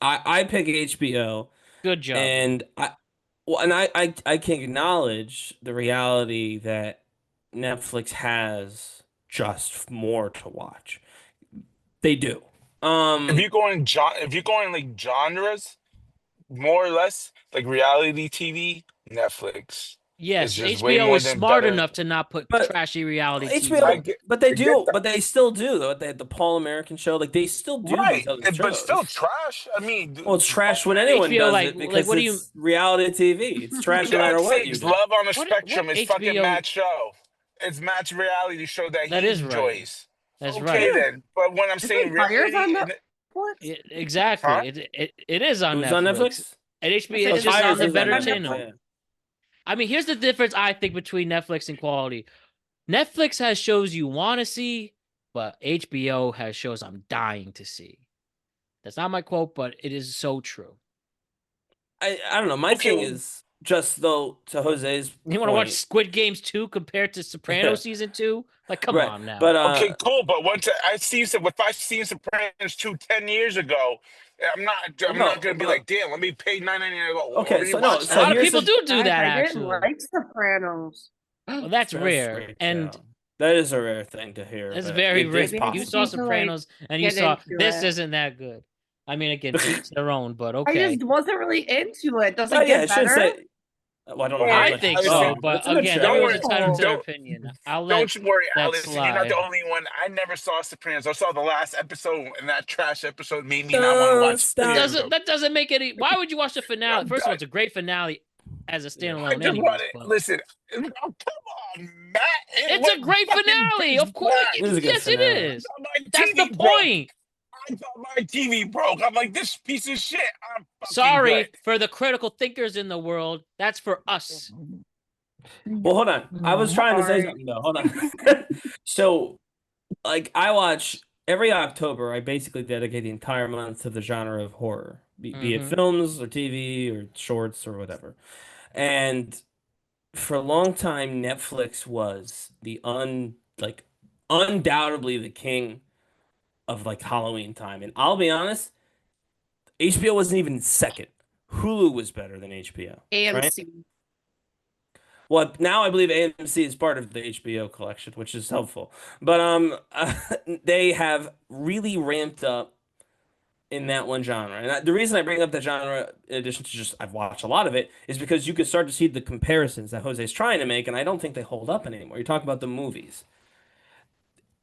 I pick HBO, Good job. and I can acknowledge the reality that Netflix has just more to watch. They do. If you're going like genres, more or less like reality TV, Netflix. Yes, it's just way HBO more is than smart better. enough to not put But trashy reality HBO, I TV. get- but they I get do, that. but they still do though. They had the Paul American show, like they still do Right, these other but still shows. trash. I mean, Well, it's trash when anyone HBO, does like- it like, because what do it's reality TV. It's trash no matter what you do. Love on the What- Spectrum what is fucking HBO Matt's show. It's Matt's reality show that That he is right. enjoys. That's Okay right. then, but when I'm saying Fire's on reality, Netflix? Exactly. Huh? it is on Who's Netflix. on Netflix? And HBO, Oh, it's just Fire on the is better Netflix, channel. yeah. I mean, here's the difference I think between Netflix and quality. Netflix has shows you want to see, but HBO has shows I'm dying to see. That's not my quote, but it is so true. I don't know. My Okay, thing well- is just though to Jose's You want to watch point- Squid Games 2 compared to Sopranos season 2? Like, come Right, on now. But okay, cool. But once I've seen Sopranos 10 years ago, I'm not gonna be like, damn, let me pay $9.99. Okay, so no, a so lot of here's people the- do that, I actually. didn't like Sopranos. Well, that's rare. great And show. That is a rare thing to hear. it's but very it rare. is You possible. saw Need to, like, Sopranos and you get saw into this it. isn't that good. I mean, again, to each their own, but I okay. just wasn't really into it. Does it Oh, yeah, get I should better? say. Well, I don't know. how I I much think you I so, think- but It's a good again, show. everyone's Don't worry, entitled to their don't- opinion. I'll let Don't you worry, that Alice. You're not the slide. only one. I never saw Sopranos. I saw the last episode, and that trash episode made me not want to watch. Stop. Sopranos. That doesn't make any. Why would you watch the finale? I'm First of all, done. it's a great finale. as a I standalone just anyways. want to But listen. Oh, come on, Matt. It it's a went great fucking finale. pitch Of course. black. It is a good Yes, it finale. is. My That's the TV broke. point. I thought my TV broke. I'm like, this piece of shit. I'm fucking Sorry good. for the critical thinkers in the world. That's for us. Well, hold on. I was trying to say Sorry. something though. Hold on. So, like, I watch every October. I basically dedicate the entire month to the genre of horror, be it Mhm. films or TV or shorts or whatever. And for a long time, Netflix was the undoubtedly the king of like Halloween time. And I'll be honest, HBO wasn't even second. Hulu was better than HBO, right? AMC. Well, now I believe AMC is part of the HBO collection, which is helpful. But they have really ramped up in that one genre. And the reason I bring up that genre, in addition to just I've watched a lot of it, is because you could start to see the comparisons that Jose's trying to make, and I don't think they hold up anymore. You're talking about the movies.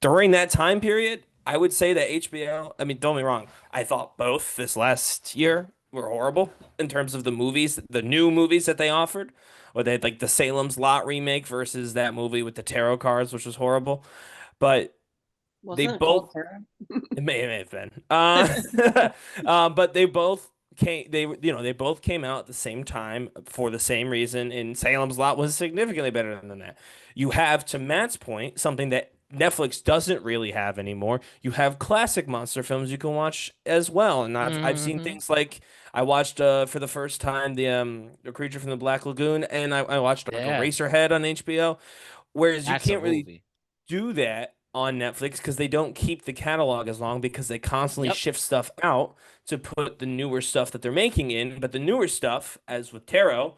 During that time period, I would say that HBO, I mean, don't get me wrong, I thought both this last year were horrible in terms of the movies, the new movies that they offered. Or they had like the Salem's Lot remake versus that movie with the tarot cards, which was horrible. But they Wasn't it both called Sarah? it may have been. But they both came. They both came out at the same time for the same reason. And Salem's Lot was significantly better than that. You have, to Matt's point, something that Netflix doesn't really have anymore. You have classic monster films you can watch as well. And I've seen Mhm. things like I watched for the first time the Creature from the Black Lagoon, and I watched like Yeah. Eraserhead on HBO. Whereas you That's a can't really movie. do that on Netflix because they don't keep the catalog as long because they constantly Yep. shift stuff out to put the newer stuff that they're making in. But the newer stuff, as with Tarot,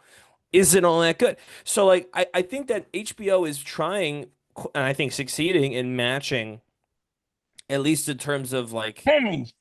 isn't all that good. So like I think that HBO is trying and I think succeeding in matching, at least in terms of like Homie.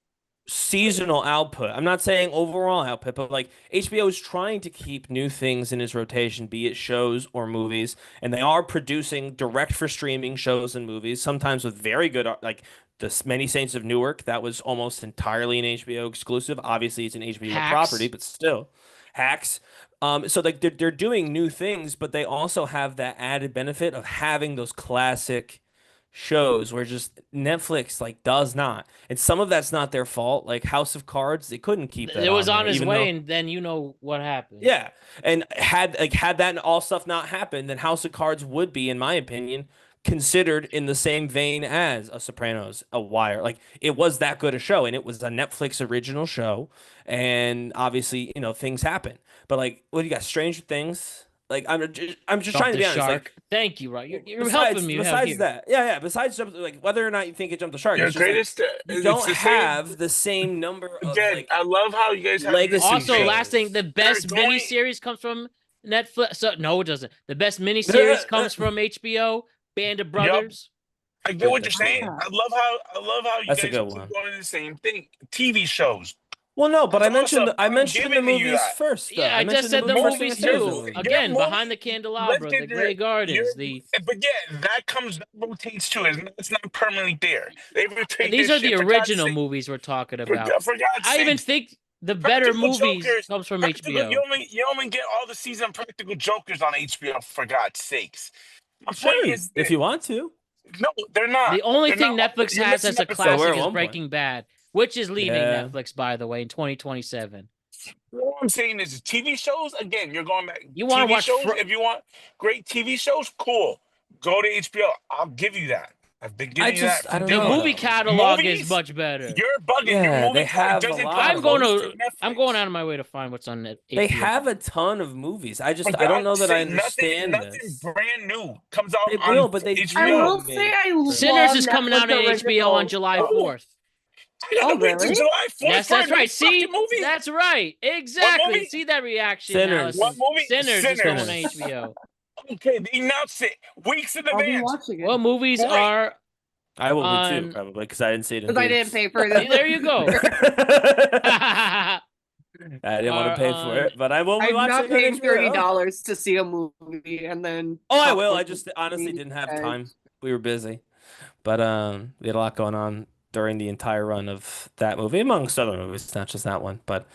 seasonal output. I'm not saying overall output, but like HBO is trying to keep new things in its rotation, be it shows or movies, and they are producing direct for streaming shows and movies, sometimes with very good like the Many Saints of Newark, that was almost entirely an HBO exclusive. Obviously, it's an HBO property, Hacks. but still, Hacks. So like they're doing new things, but they also have that added benefit of having those classic shows where just Netflix like does not. And some of that's not their fault. Like House of Cards, they couldn't keep that It was on on there, his even way, though and then you know what happened. yeah. And had that and all stuff not happened, then House of Cards would be, in my opinion, considered in the same vein as a Sopranos, a Wire. Like it was that good a show, and it was a Netflix original show. And obviously, things happen. But like, what do you got? Stranger Things. Like I'm just Jump trying to the be honest. Like shark. Thank you, right? You're helping besides me out besides here. that, yeah. Besides like whether or not you think it jumped the shark, Your it's just like greatest. you It's don't the same. have the same number of Again, like I love how you guys have this legacy Also, debate. last thing, the shows. They're best going. miniseries comes from Netflix. So no, it doesn't. The best miniseries comes from HBO. Band of Yup. Brothers. I get what you're That's a good saying. one. I love how you That's a guys good keep one. going to the same thing. TV shows. Well, no, but That's I mentioned awesome. I I'm mentioned the giving you movies that. first, though. Yeah, I I just mentioned the said the movie first thing I movies said was the too. movie. Again, Your Behind movie. the Let's Candelabra, get The Grey your. Gardens, the But yeah, that rotates too. It's not permanently there. They rotate these this are the shit for God's original sake. movies we're talking about. For God's I even sakes. think the better Practical movies Jokers. comes from Practical. HBO. You only get all the season Practical Jokers on HBO. For God's sakes. My point Sure, is if that you want to. no, they're not. The only They're not. thing Netflix You're has missing as a They were classic at is one point. Breaking Bad, which is leaving Yeah. Netflix, by the way, in 2027. All I'm saying is TV shows. Again, you're going back. You want to TV watch shows. If you want great TV shows, cool. Go to HBO. I'll give you that. I've been giving you that I from don't day the know one. movie though. catalog is Movies, much better. you're bugging. Your Yeah, movie they have a doesn't lot come I'm of going close movies. to to I'm going Netflix. out of my way to find what's on They HBO. have a ton of movies. For I don't know God's that I sake, nothing, understand nothing this. brand new comes out They on will, but they I HBO. do will say make I Sinners love is coming Netflix out on HBO on originals. July Oh, 4th. I gotta Oh, wait till really? July 4th Yes, for a that's new right. See, fucking movie. that's right. What Exactly. movie? See that reaction, Sinners. What Allison. movie? Sinners is coming on Sinners. HBO. Okay, they announced it weeks in I'll be advance. watching it What movies Great. are I will be too, on? probably, because I didn't see it in because I didn't theaters. pay for See, there you go. I didn't want Are to pay for on. it, but I will be I'm watching not it on paying HBO. $30 to see a movie and then. Oh, I will. I popcorn just honestly didn't have and- time. We were busy, but we had a lot going on during the entire run of that movie, amongst other movies, not just that one, but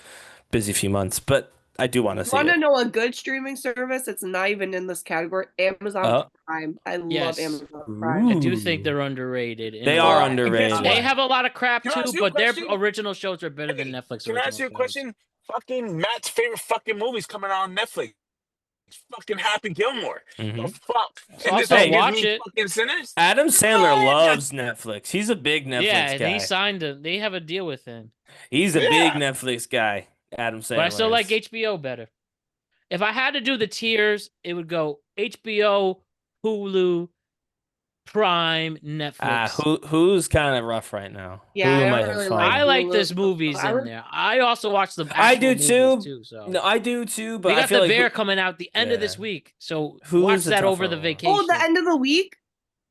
busy few months. But I do want to see Want to it. know a good streaming service? It's not even in this category. Amazon Prime. I love Yes. Amazon Prime. I do think they're underrated. They are underrated. They have a lot of crap Can I too, ask you a but their question? original shows are better than Netflix Can I original ask you a shows. question? Fucking Matt's favorite fucking movies coming out on Netflix. Fucking Happy Gilmore. The fuck? So And this also nigga's watch me it. fucking sinners? Adam Sandler What? loves Netflix. He's a big Netflix Yeah, guy. he signed a. They have a deal with him. He's a big Yeah. Netflix guy. Adam Sandler. But I still like HBO better. If I had to do the tiers, it would go HBO, Hulu, Prime, Netflix. Who's kind of rough right now? Yeah, Hulu I might don't have really fun. like I like Hulu, this so movies I in would- there. I also watch the I actual do movies too. So No, I do too. But we I got feel the like Bear coming out the end of this Yeah. week, so Hulu's watch a that over tougher the one. vacation. Oh, the end of the week?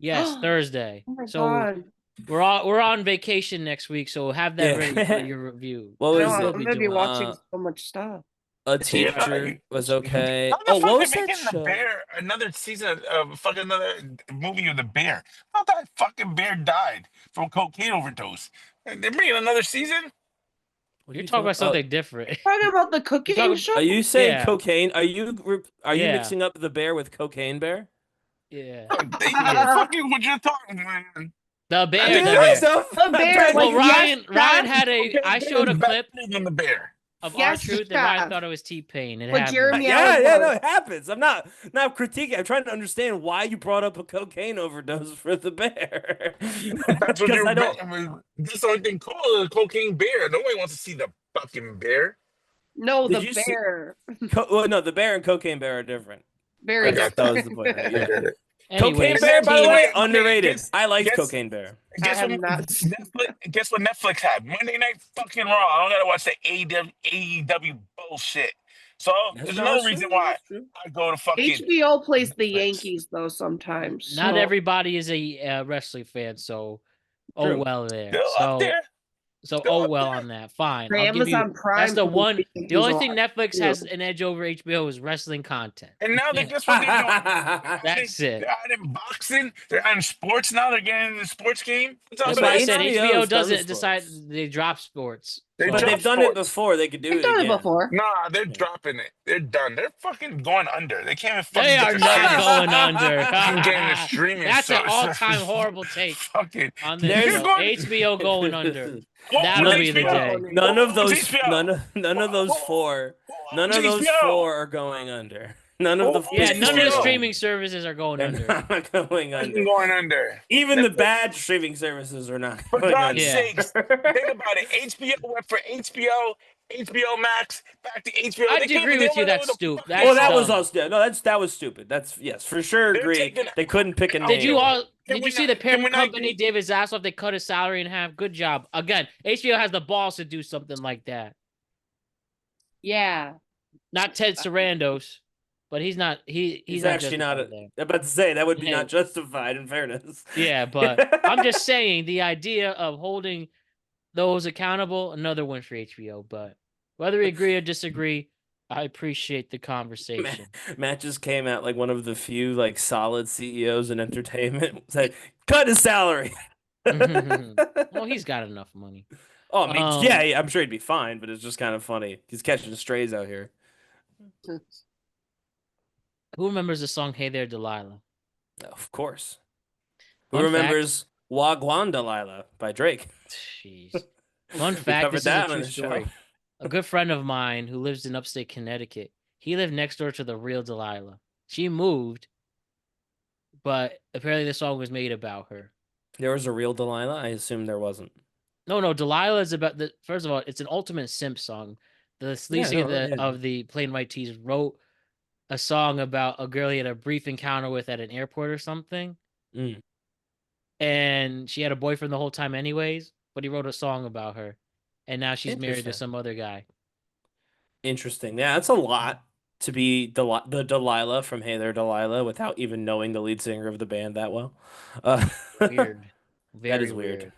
Yes, Thursday. Oh my So god. we're on vacation next week, so have that ready for your review. What was No, it? I'm gonna be doing. watching so much stuff. A Teacher was okay. How the Oh, fuck what was they that making the show? Bear another season of fucking another movie of the Bear? I thought that fucking bear died from cocaine overdose. And they're making another season? What are You're you talking about talking- something different. Talking about the cooking talking- show? Are you saying Yeah. cocaine? Are you Yeah. mixing up the bear with Cocaine Bear? Yeah. They fucking what you're talking, man. The Bear. think The that's Bear. The Bear, Well, like, Ryan yes, Ryan Chef. had a. I showed a clip than the Bear. of Yes, R-Truth, and Ryan Chef. thought it was T-Pain. It But happened. Jeremy Yeah, Allen no, White. it happens. I'm not critiquing. I'm trying to understand why you brought up a cocaine overdose for the bear. That's what you're. I don't. That's the only thing cool. The cocaine bear. Nobody wants to see the fucking bear. No, Did the you see- Bear. Well, no, the bear and Cocaine Bear are different. Very That was the point. I Yeah. get it. Cocaine Anyways, Bear, by the Team- way, underrated. Guess- I liked guess- Cocaine Bear. Guess have what? not seen Guess what Netflix had? Monday Night fucking Raw. I don't gotta watch the AEW bullshit. So there's another reason why I go to fucking. HBO plays the Netflix. Yankees though sometimes. not so- everybody is a wrestling fan, so True. well there. Still So up there. so Still up well there. on that. Fine. For I'll give you. Amazon Prime. That's the plays one. the The Yankees only a thing lot, Netflix too. has an edge over HBO is wrestling content. And now they guess what they're doing? That's it. They're out in boxing. They're out in sports now. They're getting in the sports game. What's up That's with why I that? said HBO HBO has done doesn't decide sports. they drop sports. They So- But drop they've done it sports. before. They could do They've it done again. it before. Nah, they're dropping it. They're done. They're fucking going under. They can't even fucking They get are the not streaming- going under. I'm getting the streaming. That's an service. all-time horrible take Fucking. on There's this. show. going- HBO going under. What That'll was be the HBO? day. None of What those. was HBO? None of those four. None of those HBO? four are going under. None of the. Oh, Yeah, none of the HBO. streaming services are going They're under. not going I'm under. going under. Even the bad streaming services are not For going God's under. Yeah. sakes, think about it. HBO went for HBO Max, back to HBO. I They can't agree even with you. know That's what the stupid. fuck- That's Well, that was dumb. us. Yeah, no, that was stupid. That's yes, for sure. They're Agree. taking- They couldn't pick a name. Did you all? Can Did we you see not- the can we parent not company, agree? David Zaslav? They cut his salary in half. Good job. Again, HBO has the balls to do something like that. Yeah. Not Ted Sarandos, but he's not. He's actually not. justified there. I'm about to say that would be Yeah. not justified. In fairness. Yeah, but I'm just saying the idea of holding those accountable. Another one for HBO. But whether we agree or disagree, I appreciate the conversation. Matt just came out like one of the few like solid CEOs in entertainment. Said, cut his salary. Well, he's got enough money. Oh, I mean, Um, yeah, I'm sure he'd be fine, but it's just kind of funny. He's catching strays out here. Who remembers the song "Hey There, Delilah"? Of course. Who Fun fact- remembers Wagwan Delilah by Drake? Jeez. Fun We fact: covered this is a that on true the story. show. A good friend of mine who lives in upstate Connecticut. He lived next door to the real Delilah. She moved, but apparently the song was made about her. There was a real Delilah? I assume there wasn't. No, Delilah is about the. First of all, it's an ultimate simp song. The lead singer of the Plain White Tees wrote a song about a girl he had a brief encounter with at an airport or something, Mm. and she had a boyfriend the whole time, anyways. But he wrote a song about her, and now she's married to Interesting. some other guy. Interesting. Yeah, that's a lot to be the Delilah from Hey There, Delilah without even knowing the lead singer of the band that well. Weird. Very That is weird.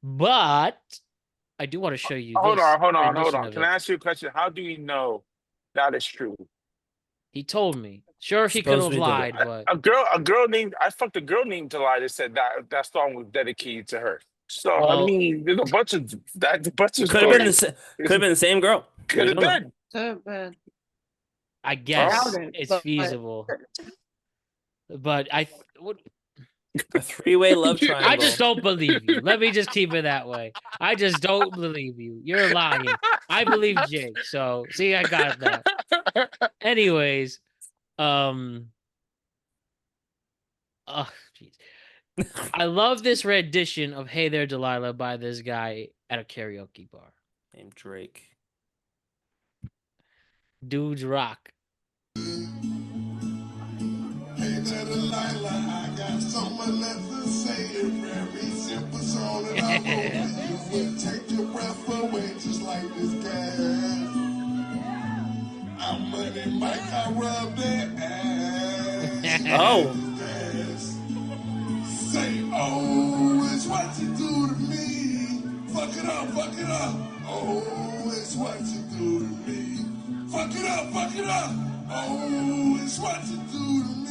But I do want to show you. Hold this on. rendition of Can it. I ask you a question? How do you know that is true? He told me. Sure, he could have Supposedly did lied, it. but A girl named I fucked a girl named Delilah that said that song was dedicated to her. So I Well- mean, there's a bunch of Could have been the same girl. Could have We don't know. been. So bad. I guess Doubt it, it's but- feasible. But A three-way love triangle. I just don't believe you. Let me just keep it that way. I just don't believe you. You're lying. I believe Jake. So see, I got that. Anyways, oh jeez. I love this rendition of Hey There Delilah by this guy at a karaoke bar. Named Drake. Dudes rock. Hey there, Delilah, I got so much left to say. It's very simple, so that I hope you will take your breath away just like this gas. I'm money, Mike, I rub their ass. Oh. Say, oh, it's what you do to me. Fuck it up, fuck it up. Oh, it's what you do to me. Fuck it up, fuck it up. Oh, it's what you do to me.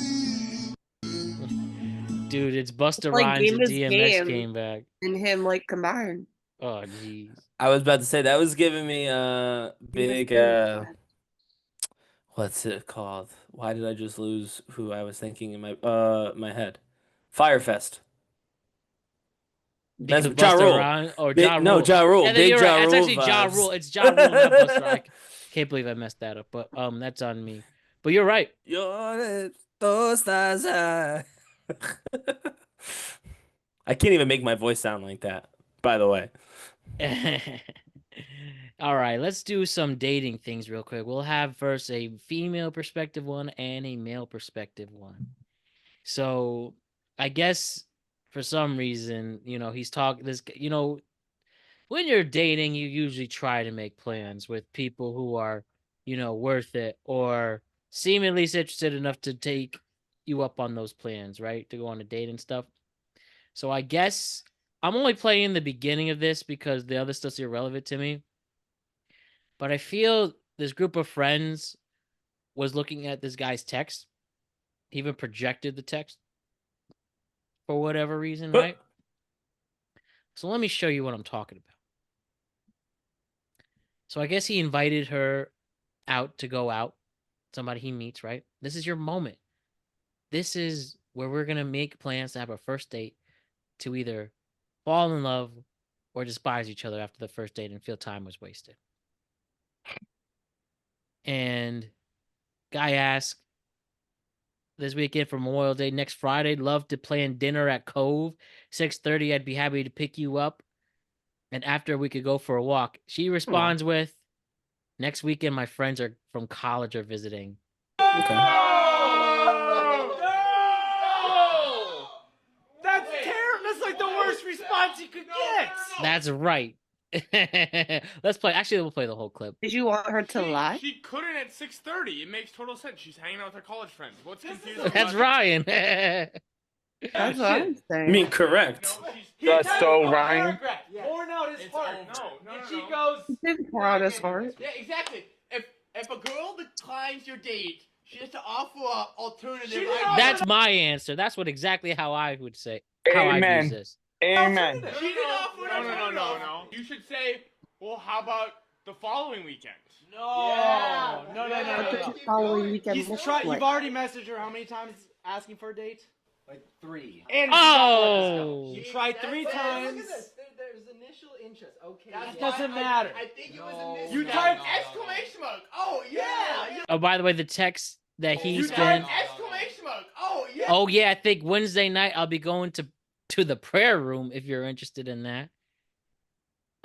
Dude, it's Busta Like Rhymes and Game is DMX Game. came back. And him like combined. Oh jeez. I was about to say that was giving me big what's it called? Why did I just lose who I was thinking in my head? Firefest. Because That's Ja Busta Rule. Rhymes or Big- Ja Rule. no, Ja Rule. Yeah, Big you're Ja right. It's Rule actually Ja vibes. Rule. It's Ja Rule, not Busta. I can't believe I messed that up, but that's on me. But you're right. I can't even make my voice sound like that, by the way. All right, let's do some dating things real quick. We'll have first a female perspective one and a male perspective one. So I guess for some reason, he's talking this, when you're dating, you usually try to make plans with people who are, worth it or seem at least interested enough to take you up on those plans, right? To go on a date and stuff. So I guess I'm only playing the beginning of this because the other stuff's irrelevant to me. But I feel this group of friends was looking at this guy's text. He even projected the text for whatever reason, right? So let me show you what I'm talking about. So I guess he invited her out to go out. Somebody he meets, right? This is your moment. This is where we're going to make plans to have a first date to either fall in love or despise each other after the first date and feel time was wasted. And guy asked, this weekend for Memorial Day, next Friday, love to plan dinner at Cove. 6:30, I'd be happy to pick you up. And after we could go for a walk. She responds with, next weekend, my friends are from college are visiting. Okay. No! That's terrible. That's like the worst response you could get. That's right. Let's play. Actually, we'll play the whole clip. Did you want her to lie? She couldn't at 6:30. It makes total sense. She's hanging out with her college friends. What's confusing? That's Ryan. That's what I'm saying. I mean, correct. That's so Ryan. Pouring out his heart. No. And she goes. He didn't pour out his heart. Yeah, exactly. If a girl declines your date, she has to offer an alternative. That's my answer. That's exactly how I would say. How I Amen. use this. Amen. She didn't offer an alternative. No. You should say, well, how about the following weekend? No. Yeah. No. What does the following weekend look like? You've already messaged her how many times asking for a date? Like 3. And Oh! you tried 3 times. Look at this. There's initial interest. Okay. That doesn't matter. I think it was initial. You typed exclamation mark. Oh yeah. Oh, by the way, the text that You he's typed been. exclamation mark. Oh yeah. Oh yeah, I think Wednesday night I'll be going to the prayer room if you're interested in that.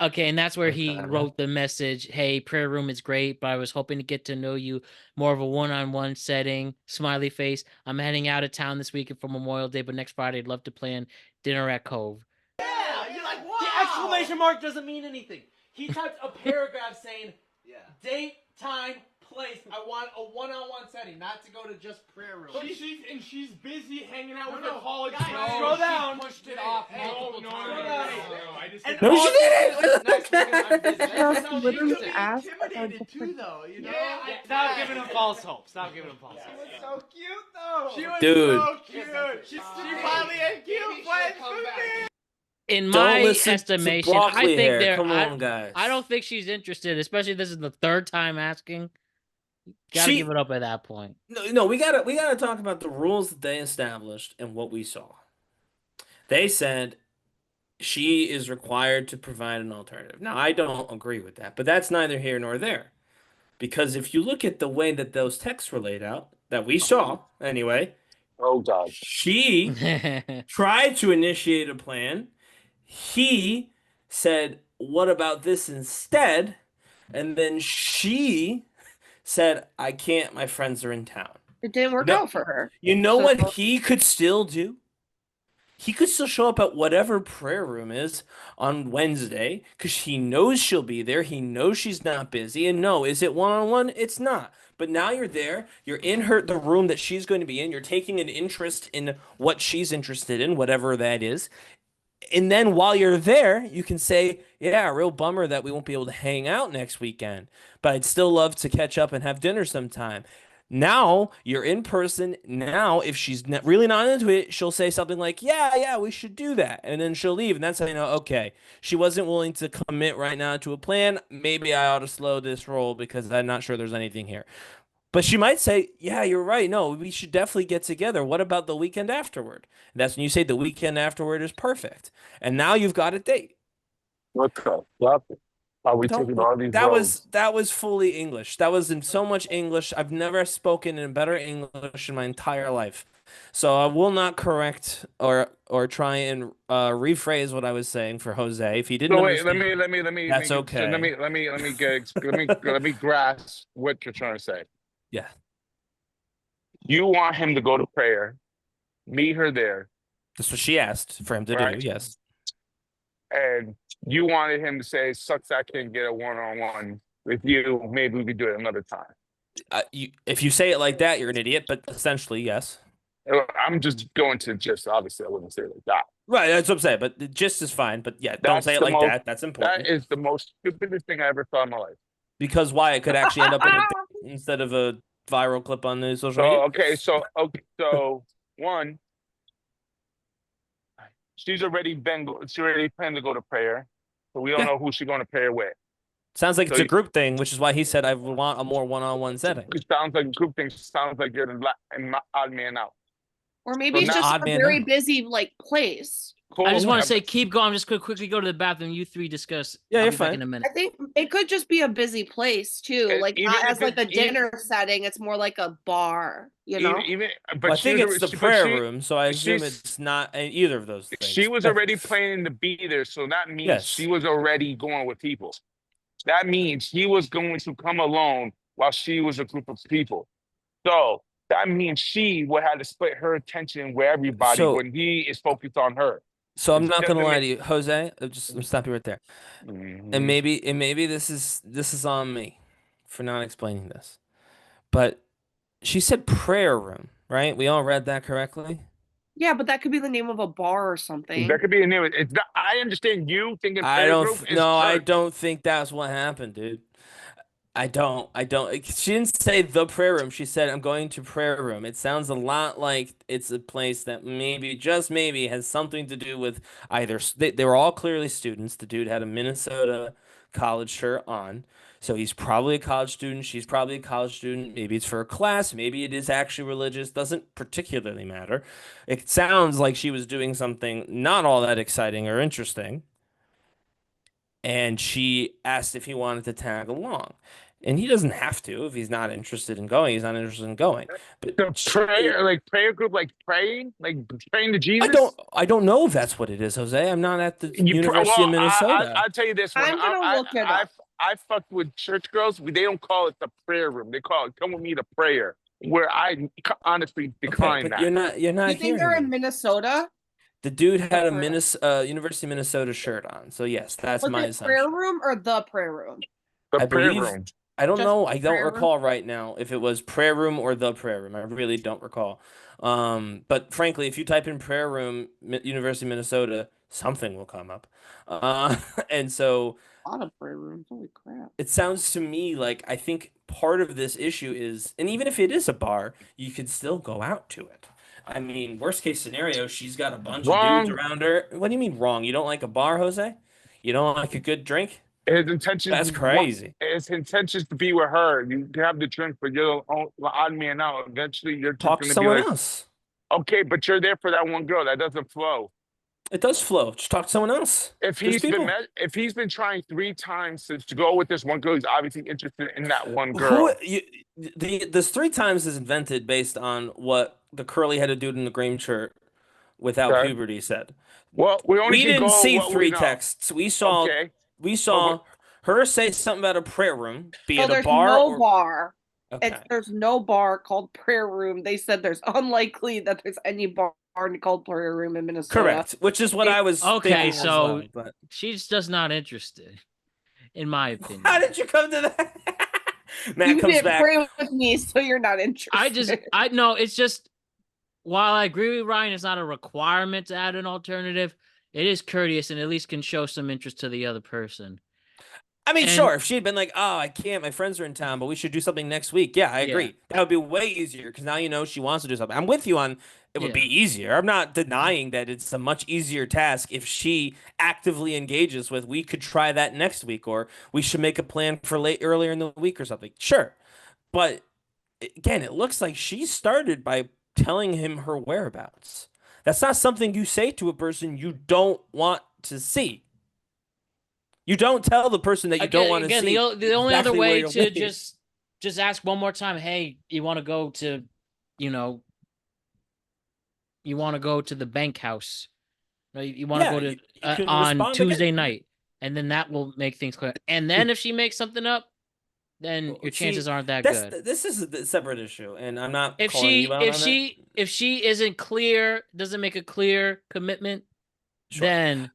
Okay, and that's where he wrote the message, hey, prayer room is great, but I was hoping to get to know you more of a one-on-one setting, smiley face. I'm heading out of town this weekend for Memorial Day, but next Friday I'd love to plan dinner at Cove. Yeah. You're like, wow. The exclamation mark doesn't mean anything. He typed a paragraph saying, Yeah. date, time, place. I want a one-on-one setting, not to go to just prayer room. But she's busy hanging out with No, her college guys, friends. scroll down. She pushed it off multiple times. No, I just And No, all she this didn't. next weekend I'm busy. Just She literally could be asked intimidated too, though. You know. Yeah, Stop giving him false hope. Stop giving him false hope. So cute though. She was Dude. so cute. She finally had cute plans for me. In Don't my listen estimation, to I broccoli think hair. they're. Come on, guys. I don't think she's interested, especially this is the third time asking. Gotta give it up at that point. No, we gotta talk about the rules that they established and what we saw. They said she is required to provide an alternative. Now, I don't agree with that, but that's neither here nor there. Because if you look at the way that those texts were laid out, that we saw anyway, Oh God. she tried to initiate a plan. He said, "What about this instead?" And then she said, "I can't. My friends are in town." It didn't work No. out for her. You know So- what he could still do? He could still show up at whatever prayer room is on Wednesday because he knows she'll be there. He knows she's not busy. And no, is it one-on-one? It's not. But now you're there. You're in the room that she's going to be in. You're taking an interest in what she's interested in, whatever that is. And then while you're there, you can say, yeah, real bummer that we won't be able to hang out next weekend, but I'd still love to catch up and have dinner sometime. Now you're in person. Now, if she's really not into it, she'll say something like, yeah, we should do that. And then she'll leave. And that's how you know, okay, she wasn't willing to commit right now to a plan. Maybe I ought to slow this roll because I'm not sure there's anything here. But she might say, yeah, you're right. No, we should definitely get together. What about the weekend afterward? And that's when you say the weekend afterward is perfect. And now you've got a date. What the fuck? Are we taking all these roads? That was fully English. That was in so much English. I've never spoken in better English in my entire life. So I will not correct or try and rephrase what I was saying for Jose. If he didn't So wait, understand, let me. that's so okay. let me grasp what you're trying to say. Yeah. You want him to go to prayer, meet her there, That's what she asked for him to Right. do. Yes. and you wanted him to say, "Sucks, I can't get a one-on-one with you. Maybe we could do it another time." If you say it like that, you're an idiot. But essentially, yes. I'm just going to obviously I wouldn't say it like that. Right. That's what I'm saying. But the gist is fine. But yeah, don't That's say it the like most- that. That's important. That is the most stupidest thing I ever saw in my life. Because why? It could actually end up in a instead of a viral clip on the social media. So one, she already planned to go to prayer, so we don't know who she's going to prayer with. Sounds like So it's a you- group thing, which is why he said I would want a more one-on-one setting. It sounds like a group thing. Sounds like you're an odd man out. Or maybe So it's now- just Odd a man very out. busy like place. Cool. I just want to say, keep going. I'm just going to quickly go to the bathroom. You three discuss. Yeah, I'll you're be back fine. in a I minute. think it could just be a busy place too. And Like even not if as like a it- even- dinner setting. It's more like a bar, you know? But Well, I she think was- it's the but prayer she- room, so I assume she's- it's not either of those things. She was already planning to be there, so that means Yes. she was already going with people. That means he was going to come alone while she was a group of people. So that means she would have to split her attention with everybody So- when he is focused on her. So I'm It not gonna doesn't lie make- to you, Jose. I'm stop you right there. And maybe this is on me for not explaining this. But she said prayer room, right? We all read that correctly. Yeah, but that could be the name of a bar or something. That could be a name. It's not, I understand you thinking I prayer don't. group is No, I church. don't think that's what happened, dude. I don't. She didn't say the prayer room. She said, I'm going to prayer room. It sounds a lot like it's a place that maybe, just maybe, has something to do with either. They were all clearly students. The dude had a Minnesota college shirt on. So he's probably a college student. She's probably a college student. Maybe it's for a class. Maybe it is actually religious. Doesn't particularly matter. It sounds like she was doing something not all that exciting or interesting. And she asked if he wanted to tag along. And he doesn't have to. If he's not interested in going, he's not interested in going. But The prayer group, like praying to Jesus. I don't know if that's what it is, Jose. I'm not at the University of Minnesota. I'll tell you this one. I'm gonna look it up. I fucked with church girls. They don't call it the prayer room. They call it "come with me to prayer," where I honestly decline but that. you're not You think hearing they're me. in Minnesota? The dude had a University of Minnesota shirt on. So yes, that's Was my it assumption. prayer room or the prayer room? The I prayer believe- room. I don't Just know. I don't prayer room? recall right now if it was prayer room or the prayer room. I really don't recall. But frankly, if you type in prayer room, University of Minnesota, something will come up. And so A lot of prayer rooms. Holy crap. it sounds to me like I think part of this issue is, and even if it is a bar, you could still go out to it. I mean, worst case scenario, she's got a bunch of Wrong. dudes around her. What do you mean wrong? You don't like a bar, Jose? You don't like a good drink? His intentions. That's crazy. His intentions to be with her. You can have the drink, but you're the odd man out. Eventually, you're just Talk to gonna be someone like, else. okay, but you're there for that one girl. That doesn't flow. It does flow. Just talk to someone else. If There's people. if he's been trying 3 times to go with this one girl, he's obviously interested in that one girl. This 3 times is invented based on what the curly-headed dude in the green shirt without Okay. puberty said. Well, we didn't see what we 3 know. texts. We saw her say something about a prayer room, be So it a there's bar. no bar. Okay. There's no bar called prayer room. They said there's unlikely that there's any bar called prayer room in Minnesota. Correct, which is what I was Okay, thinking so as well, but she's just not interested, in my opinion. how did you come to that? Matt You comes didn't back. pray with me, so you're not interested. I know it's just, while I agree with Ryan, it's not a requirement to add an alternative. It is courteous and at least can show some interest to the other person. I mean, sure, if she had been like, oh, I can't, my friends are in town, but we should do something next week. Yeah, I agree. That would be way easier because now you know she wants to do something. I'm with you on it would be easier. I'm not denying that it's a much easier task if she actively engages with, we could try that next week, or we should make a plan for earlier in the week or something. Sure. But again, it looks like she started by telling him her whereabouts. That's not something you say to a person you don't want to see. You don't tell the person that you don't want to see. Again, the only other way to just ask one more time, hey, you want to go to, you want to go to the bank house. You want to go to on Tuesday night. And then that will make things clear. And then if she makes something up, then your chances aren't that good. This is a separate issue, and I'm not if calling you out on if she isn't clear, doesn't make a clear commitment, then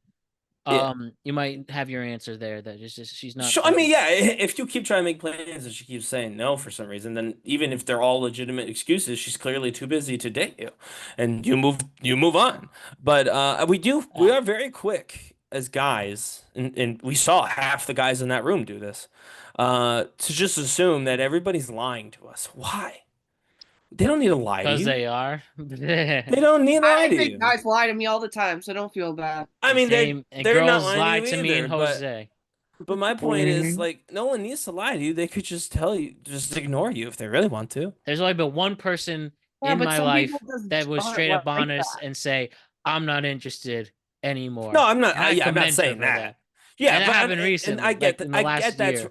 you might have your answer there. That is just she's not. Sure, I mean, if you keep trying to make plans and she keeps saying no for some reason, then even if they're all legitimate excuses, she's clearly too busy to date you, and you move on. But we are very quick as guys, and we saw half the guys in that room do this, to just assume that everybody's lying to us. Why? They don't need to lie to you. Because they are. They don't need to lie to you. I think guys lie to me all the time, so don't feel bad. I mean, they're not lying to me and Jose. But my point is, like, no one needs to lie to you. They could just tell you, just ignore you if they really want to. There's only been one person in my life that was straight up honest and say, I'm not interested anymore. No, I'm not. I'm not saying that. Yeah, but happened recently. And I get that. I get that's.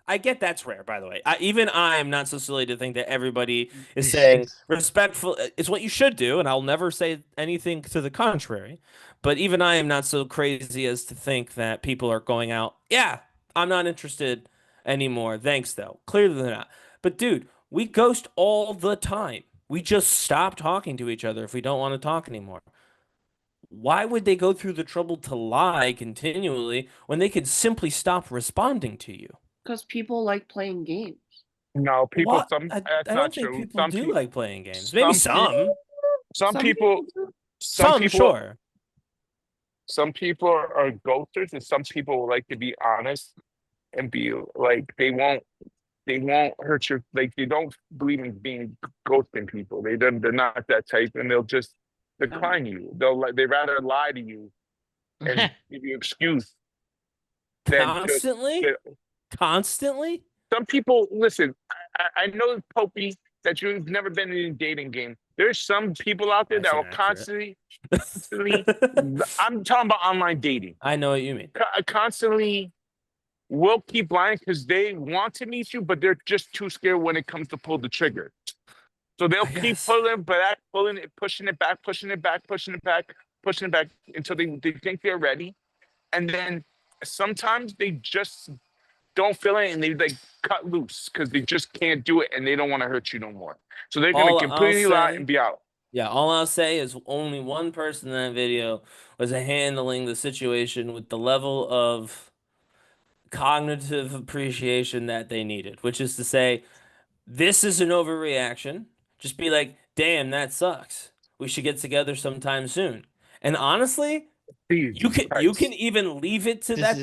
I get that's rare, by the way. Even I am not so silly to think that everybody is saying respectful. It's what you should do, and I'll never say anything to the contrary. But even I am not so crazy as to think that people are going out, yeah, I'm not interested anymore. Thanks, though. Clearly they're not. But, dude, we ghost all the time. We just stop talking to each other if we don't want to talk anymore. Why would they go through the trouble to lie continually when they could simply stop responding to you? Because people like playing games. No, people. I that's don't not think true. people do like playing games. Maybe some. Some people. Sure. Some people are ghosters, and some people like to be honest and be like they won't hurt you. Like they don't believe in being ghosting people. They're not that type, and they'll just decline you. They rather lie to you and give you an excuse. Constantly? Some people, listen, I know, Popey, that you've never been in a dating game. There's some people out there that will constantly, I'm talking about online dating. I know what you mean. Constantly will keep lying because they want to meet you, but they're just too scared when it comes to pull the trigger. So they'll keep pulling it, pushing it back until they think they're ready. And then sometimes they just don't feel it and they like cut loose because they just can't do it and they don't want to hurt you no more. So they're going to completely lie and be out. Yeah, all I'll say is only one person in that video was handling the situation with the level of cognitive appreciation that they needed, which is to say, this is an overreaction. Just be like, damn, that sucks. We should get together sometime soon. And honestly, you can even leave it to that.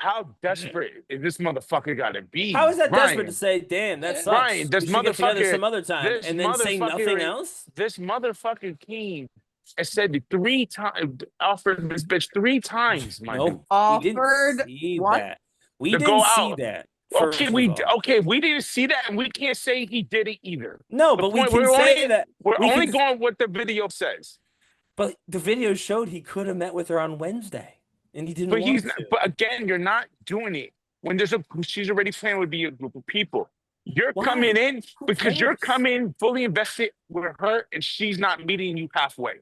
How desperate is this motherfucker gotta be? How is that desperate to say, damn, that sucks? Ryan, this we should get together some other time and then say nothing else? This motherfucker came I said 3 times, offered this bitch 3 times, my dude, No, we Offered didn't see what? that. We to didn't go see out. that. Okay, First of all. we didn't see that, and we can't say he did it either. No, The but we point- can we're say only, that. We're we only can- going what the video says. But the video showed he could have met with her on Wednesday, and he didn't But want he's to. not, but again, you're not doing it when she's already planning to be a group of people. You're Why? coming in Who because you're cares? coming fully invested with her, and she's not meeting you halfway.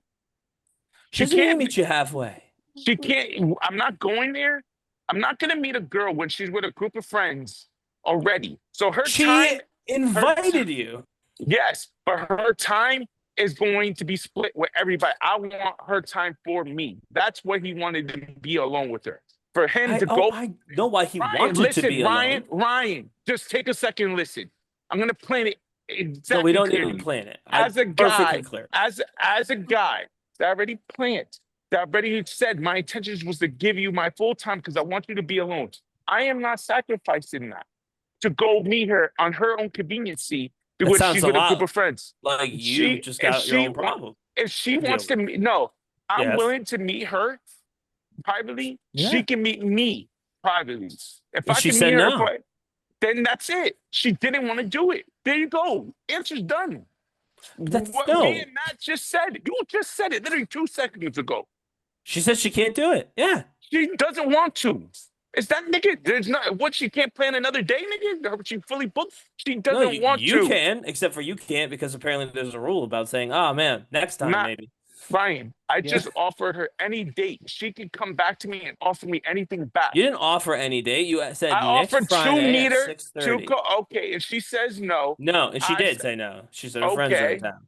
She doesn't need to meet you halfway. She can't. I'm not going there. I'm not going to meet a girl when she's with a group of friends already. So her She time, invited you. yes, but her time is going to be split with everybody. I want her time for me. That's what he wanted to be alone with her. For him to go. I know why he Ryan, wanted listen, to be alone. Ryan, just take a second and listen. I'm going to plan it exactly. No, we don't clearly. need to plan it. As a Perfectly guy, clear. as a guy that already planned, that already said my intentions was to give you my full time because I want you to be alone. I am not sacrificing that to go meet her on her own conveniency because she's with a group of friends. Like you just got your own problem. If she wants to meet, no, I'm Yes. willing to meet her privately. Yeah. She can meet me privately. If And I she can said meet her, no. then that's it. She didn't want to do it. There you go. Answer's done. That's What no. me and Matt just said. You just said it literally 2 seconds ago. She said she can't do it. Yeah. She doesn't want to. Is that nigga? There's not what she can't plan another day, nigga. She fully booked. She doesn't want you to. You can, except for you can't because apparently there's a rule about saying, "Oh man, next time maybe." Ryan, I just offered her any date. She can come back to me and offer me anything back. You didn't offer any date. You said I next offered Friday to meet at her. 6:30. Okay, if she says no. No, and she I did said- say no. She said her friends are in town.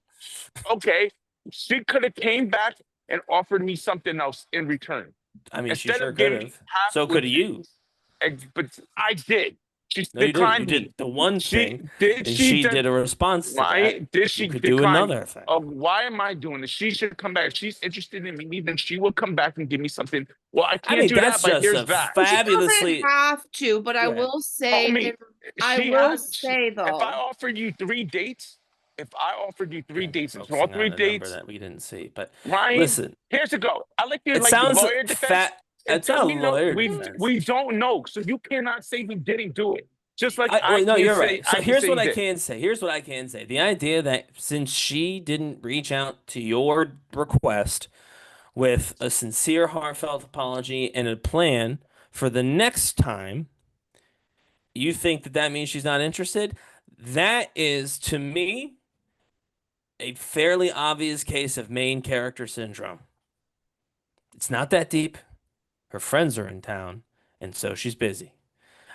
Okay, she could have came back and offered me something else in return. I mean, she Instead sure of could giving have. half So could have you. But I did. She No, you didn't. declined You me. did the one thing, Did and she did a response to Why that. did she You could do decline? another thing. Oh, why am I doing this? She should come back. If she's interested in me, then she will come back and give me something. Well, I can't do that's that, but just here's a that. fabulously. She doesn't have to, but I Yeah. will say, Homie, say though, if I offered you 3 dates, and Focusing all 3 on a number dates, that we didn't see, but Ryan, listen, here's the go. I like you it like sounds the lawyer defense. It's not a We know lawyer we defense. don't know, so you cannot say we didn't do it. Just like Wait, no, can't you're say- right. So I can here's say what he I did. can say. Here's what I can say. The idea that since she didn't reach out to your request with a sincere, heartfelt apology and a plan for the next time, you think that means she's not interested? That is, to me, a fairly obvious case of main character syndrome. It's not that deep. Her friends are in town, and so she's busy.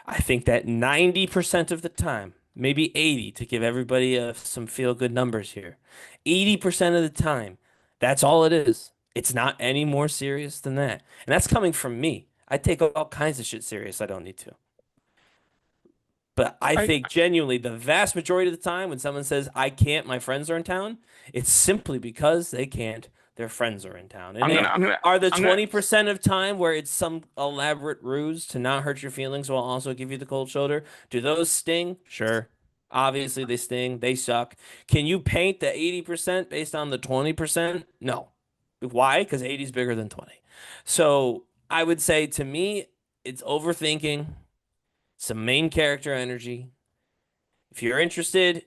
I think that 90% of the time, maybe 80 to give everybody some feel-good numbers here, 80% of the time, that's all it is. It's not any more serious than that. And that's coming from me. I take all kinds of shit serious I don't need to. But I think genuinely the vast majority of the time when someone says, I can't, my friends are in town, it's simply because they can't, their friends are in town. And are the 20% of time where it's some elaborate ruse to not hurt your feelings while also give you the cold shoulder? Do those sting? Sure. Obviously they sting. They suck. Can you paint the 80% based on the 20%? No. Why? Because 80 is bigger than 20. So I would say to me, it's overthinking, some main character energy. If you're interested,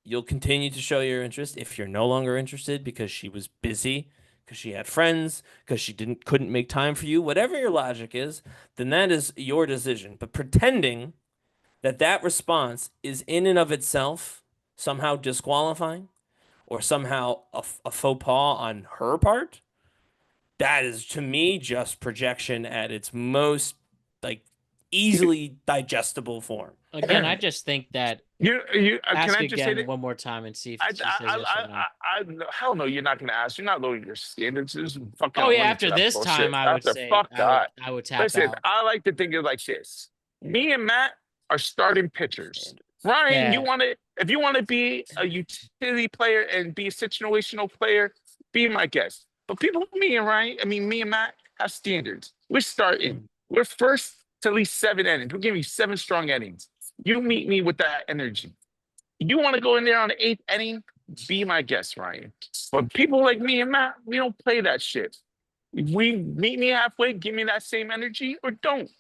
you'll continue to show your interest. If you're no longer interested because she was busy, because she had friends, because she couldn't make time for you, whatever your logic is, then that is your decision. But pretending that response is in and of itself somehow disqualifying or somehow a faux pas on her part, that is to me just projection at its most easily digestible form. Again, I just think that can ask I just say again that? one more time and see if she says yes or no. Hell no, you're not going to ask. You're not lowering your standards. This is fucking. Oh yeah, after this time, I would say I would tap Listen, out. I like to think of it like this. Me and Matt are starting pitchers. Ryan, Yeah. if you want to be a utility player and be a situational player, be my guest. But me and Matt have standards. We're starting. We're first to at least 7 innings. We'll give you 7 strong innings. You meet me with that energy. You want to go in there on the 8th inning be my guest, Ryan. But people like me and Matt, we don't play that shit. We meet me halfway, give me that same energy, or don't.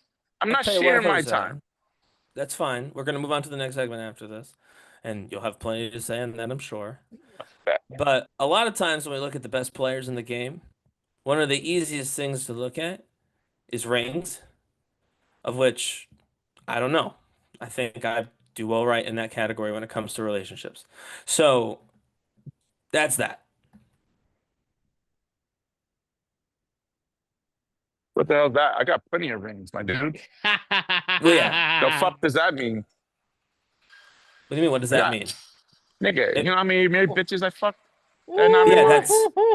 I'm I'll not tell you what, sharing my Jose. time. That's fine. We're gonna move on to the next segment after this, and you'll have plenty to say on that, I'm sure. But a lot of times when we look at the best players in the game, one of the easiest things to look at is rings, of which I don't know. I think I do well right in that category when it comes to relationships. So that's that. What the hell is that? I got plenty of rings, my dude. Well, yeah. The fuck does that mean? What do you mean? What does that mean? Nigga, you know how many bitches I fucked? Yeah, that's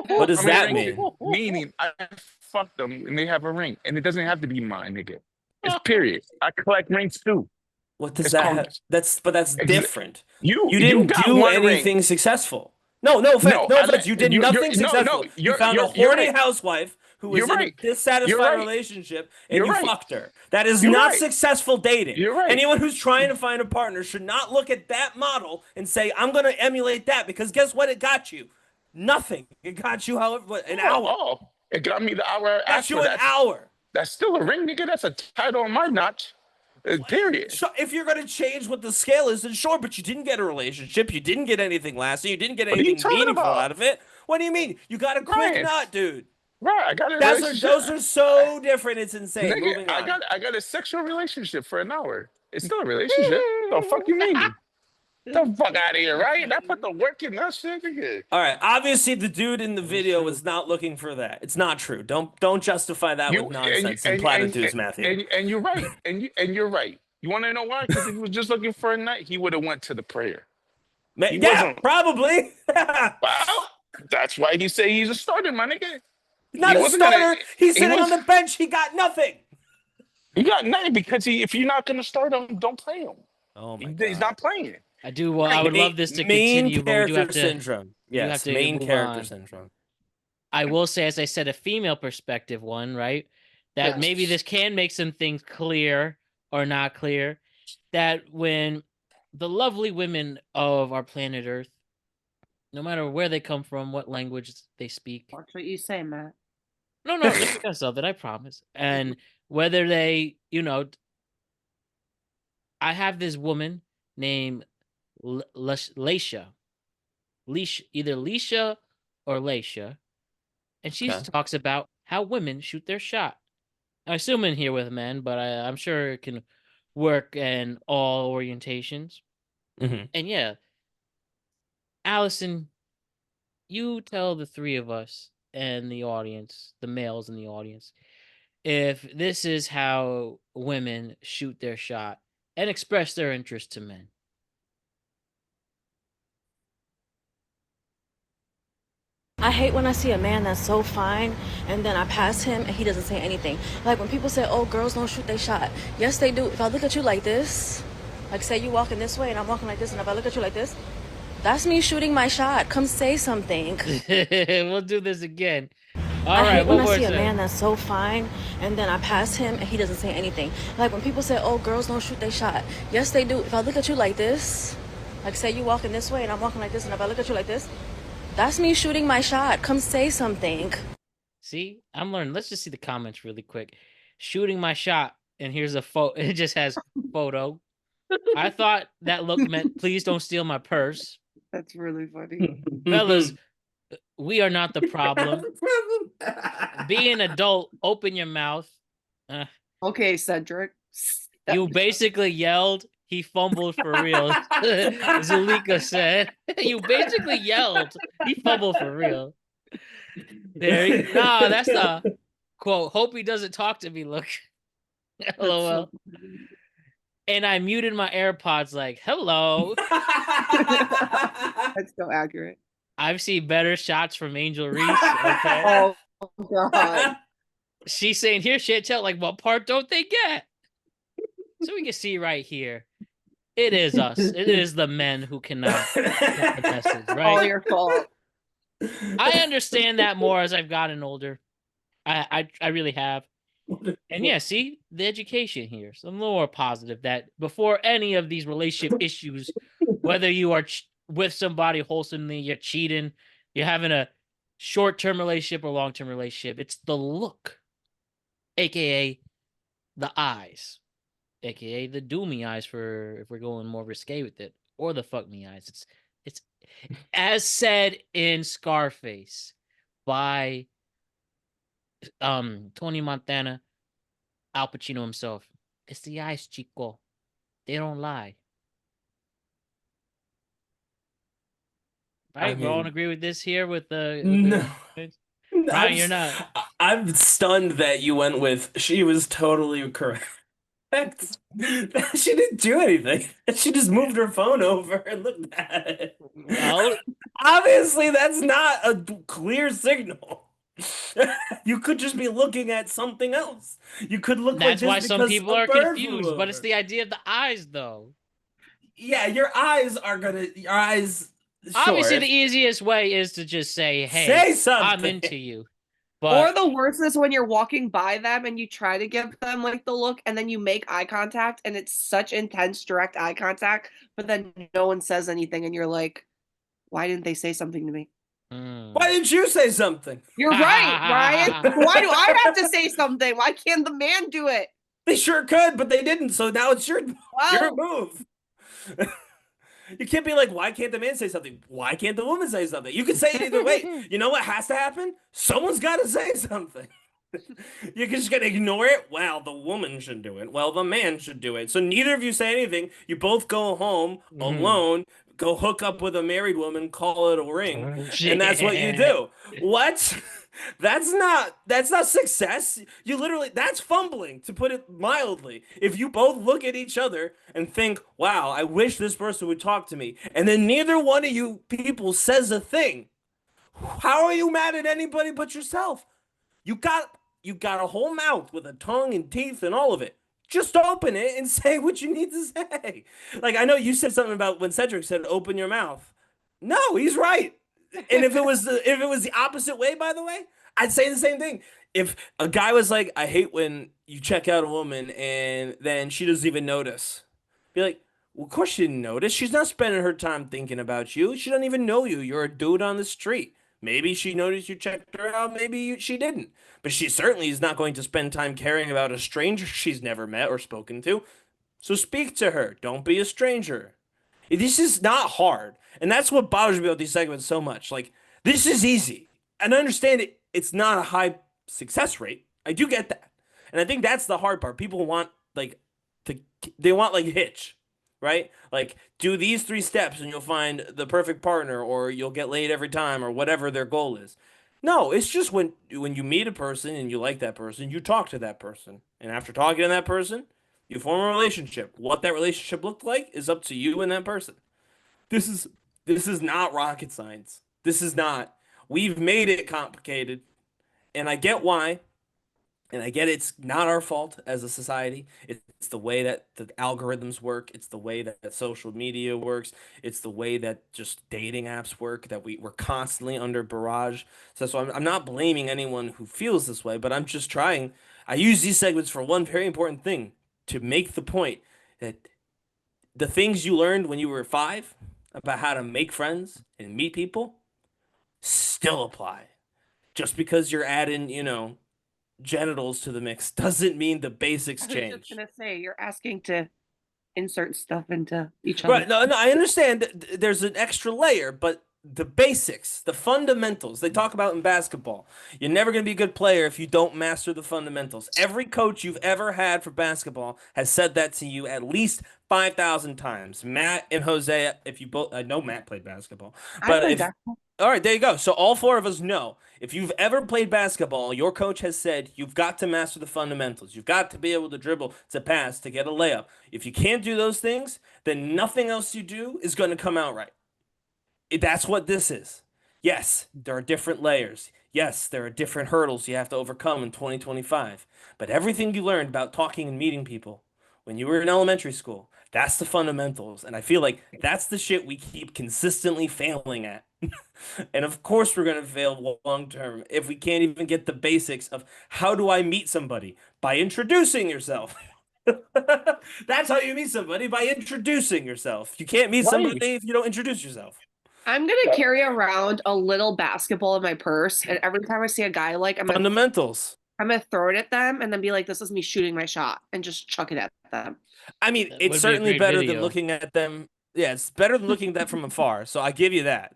what does that mean? Meaning I fuck them and they have a ring. And it doesn't have to be mine, nigga. It's period. I collect rings too. What does It's that called- have? That's different. You didn't got do one anything ring. successful. No offense. No offense. You did nothing successful. You found a horny housewife who was in a dissatisfied relationship and you fucked her. That is not successful dating. You're right. Anyone who's trying to find a partner should not look at that model and say, I'm going to emulate that, because guess what it got you? Nothing. It got you an hour. Oh, it got me the hour Got you after an that. hour. That's still a ring, nigga. That's a title on my notch. Period. So if you're going to change what the scale is, then sure, but you didn't get a relationship. You didn't get anything lasting. You didn't get anything meaningful out of it. What do you mean? You got a quick nut, dude. Right, I got a relationship. Those are so different. It's insane. Nigga, Moving on. I got a sexual relationship for an hour. It's still a relationship. The fuck you mean? The fuck out of here, right? I put the work in that shit, nigga. All right. Obviously, the dude in the video was not looking for that. It's not true. Don't justify that with nonsense and platitudes, Matthew. And you're right. And you're right. You want to know why? Because if he was just looking for a night, he would have went to the prayer. Yeah, probably. Well, that's why he say he's a starter, my nigga. Not a starter. He's sitting on the bench. He got nothing. He got nothing because if you're not going to start him, don't play him. Oh my God. He's not playing. I do. Well, I would love this to main continue, but we do have to. Syndrome. Yes, main character syndrome. I will say, as I said, a female perspective one, right? That maybe this can make some things clear or not clear. That when the lovely women of our planet Earth, no matter where they come from, what language they speak. Watch what you say, Matt. No, because of it, I promise. And whether they, I have this woman named Leisha, either Leisha or Leisha, and she talks about how women shoot their shot. I assume in here with men, but I'm sure it can work in all orientations. Mm-hmm. And yeah, Allison, you tell the three of us and the audience, the males in the audience, if this is how women shoot their shot and express their interest to men. I hate when I see a man that's so fine and then I pass him and he doesn't say anything. Like when people say, oh, girls don't shoot their shot. Yes, they do. If I look at you like this, like say you walking this way and I'm walking like this, and if I look at you like this, that's me shooting my shot. Come say something. We'll do this again. I hate when I see a man that's so fine and then I pass him and he doesn't say anything. Like when people say, oh, girls don't shoot their shot. Yes, they do. If I look at you like this, like say you walking this way and I'm walking like this, and if I look at you like this, that's me shooting my shot. Come say something. See, I'm learning. Let's just see the comments really quick. Shooting my shot, and here's a photo. It just has photo. I thought that look meant please don't steal my purse. That's really funny. Fellas, we are not the problem. Be an adult. Open your mouth. Okay, Cedric. You basically yelled. He fumbled for real. Zulika said. You basically yelled. He fumbled for real. That's the quote. Hope he doesn't talk to me. Look. LOL. And I muted my AirPods like, hello. That's so accurate. I've seen better shots from Angel Reese. Okay. Oh, God. She's saying, here, Chantel, like, what part don't they get? So we can see right here. It is us. It is the men who cannot get the message, right? All your fault. I understand that more as I've gotten older. I really have. And yeah, see the education here. So I'm a little more positive that before any of these relationship issues, whether you are with somebody wholesomely, you're cheating, you're having a short-term relationship or long-term relationship. It's the look, aka the eyes, aka the do me eyes for if we're going more risque with it, or the fuck me eyes. It's as said in Scarface by Tony Montana, Al Pacino himself. It's the eyes, chico. They don't lie. Right? We all agree with this here with the No. Ryan, you're not. I'm stunned that you went with she was totally correct. She didn't do anything. She just moved her phone over and looked at it. Well, obviously that's not a clear signal. You could just be looking at something else. You could look like that's this why some because people a are bird flew confused, but it's over. the idea of the eyes, though. Yeah, your eyes. Obviously, Sure, the easiest way is to just say, "Hey, say something. I'm into you." Or But the worst is when you're walking by them and you try to give them like the look and then you make eye contact and it's such intense direct eye contact, but then no one says anything and you're like, why didn't they say something to me? Why didn't you say something? You're right, Ryan. Why do I have to say something? Why can't the man do it? They sure could, but they didn't. So now it's your Well, move. You can't be like, why can't the man say something? Why can't the woman say something? You can say it either way. You know what has to happen? Someone's got to say something. You're just going to ignore it? Well, the woman should do it. Well, the man should do it. So neither of you say anything. You both go home alone, go hook up with a married woman, call it a ring, and that's what you do. What? That's not success. You literally, that's fumbling, to put it mildly. If you both look at each other and think, wow, I wish this person would talk to me, and then neither one of you people says a thing, how are you mad at anybody but yourself? You got a whole mouth with a tongue and teeth and all of it. Just open it and say what you need to say. Like, I know you said something about when Cedric said open your mouth. No, he's right. And if it was the opposite way, by the way, I'd say the same thing. If a guy was like, I hate when you check out a woman and then she doesn't even notice. Be like, well, of course she didn't notice. She's not spending her time thinking about you. She doesn't even know you. You're a dude on the street. Maybe she noticed you checked her out. Maybe she didn't. But she certainly is not going to spend time caring about a stranger she's never met or spoken to. So speak to her. Don't be a stranger. This is not hard. And that's what bothers me about these segments so much. Like, this is easy. And I understand it's not a high success rate. I do get that. And I think that's the hard part. People want, they want Hitch, right? Like, do these 3 steps and you'll find the perfect partner, or you'll get laid every time, or whatever their goal is. No, it's just when you meet a person and you like that person, you talk to that person. And after talking to that person, you form a relationship. What that relationship looked like is up to you and that person. This is not rocket science. This is not. We've made it complicated. And I get why. And I get it's not our fault as a society. It's the way that the algorithms work. It's the way that social media works. It's the way that just dating apps work, that we're constantly under barrage. So I'm not blaming anyone who feels this way, but I'm just trying. I use these segments for one very important thing, to make the point that the things you learned when you were 5 about how to make friends and meet people still apply. Just because you're adding, genitals to the mix doesn't mean the basics I was change. just gonna say, you're asking to insert stuff into each other. Right. No, I understand there's an extra layer, but the basics, the fundamentals, they talk about in basketball. You're never going to be a good player if you don't master the fundamentals. Every coach you've ever had for basketball has said that to you at least 5,000 times. Matt and Jose, if you both, I know Matt played basketball, but all right, there you go. So all 4 of us know, if you've ever played basketball, your coach has said you've got to master the fundamentals. You've got to be able to dribble, to pass, to get a layup. If you can't do those things, then nothing else you do is going to come out right. That's what this is. Yes, there are different layers. Yes, there are different hurdles you have to overcome in 2025. But everything you learned about talking and meeting people when you were in elementary school, that's the fundamentals. And I feel like that's the shit we keep consistently failing at. And of course we're going to fail long term if we can't even get the basics of how do I meet somebody? By introducing yourself. That's how you meet somebody, by introducing yourself. You can't meet somebody if you don't introduce yourself. I'm gonna carry around a little basketball in my purse, and every time I see a guy like Fundamentals. I'm gonna throw it at them and then be like, "This is me shooting my shot," and just chuck it at them. I mean, That it's would be a certainly great better than video. looking at them. Yeah, it's better than looking at that from afar. So I give you that.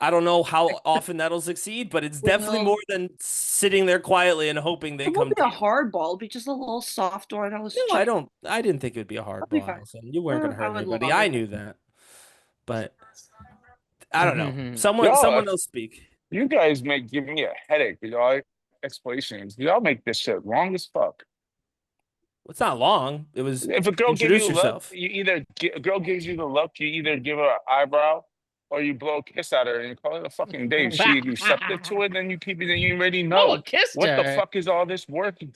I don't know how often that'll succeed, but it's definitely Well, more than sitting there quietly and hoping they It come won't be to a you. hard ball. It'll be just a little soft one. I didn't think it would be a hard I'll be ball, fine. Allison. You weren't going to I hurt would anybody. love I it. knew that. But I don't know. Y'all, Someone else speak. you guys give me a headache with y'all explanations. Y'all make this shit long as fuck. It's not long. It was If a girl gives introduce you a look, yourself. a girl gives you the look, you either give her an eyebrow or you blow a kiss at her and you call it a fucking day. If she receptive to it, then you keep it and you already know. Blow a kiss to What the her. fuck is all this working?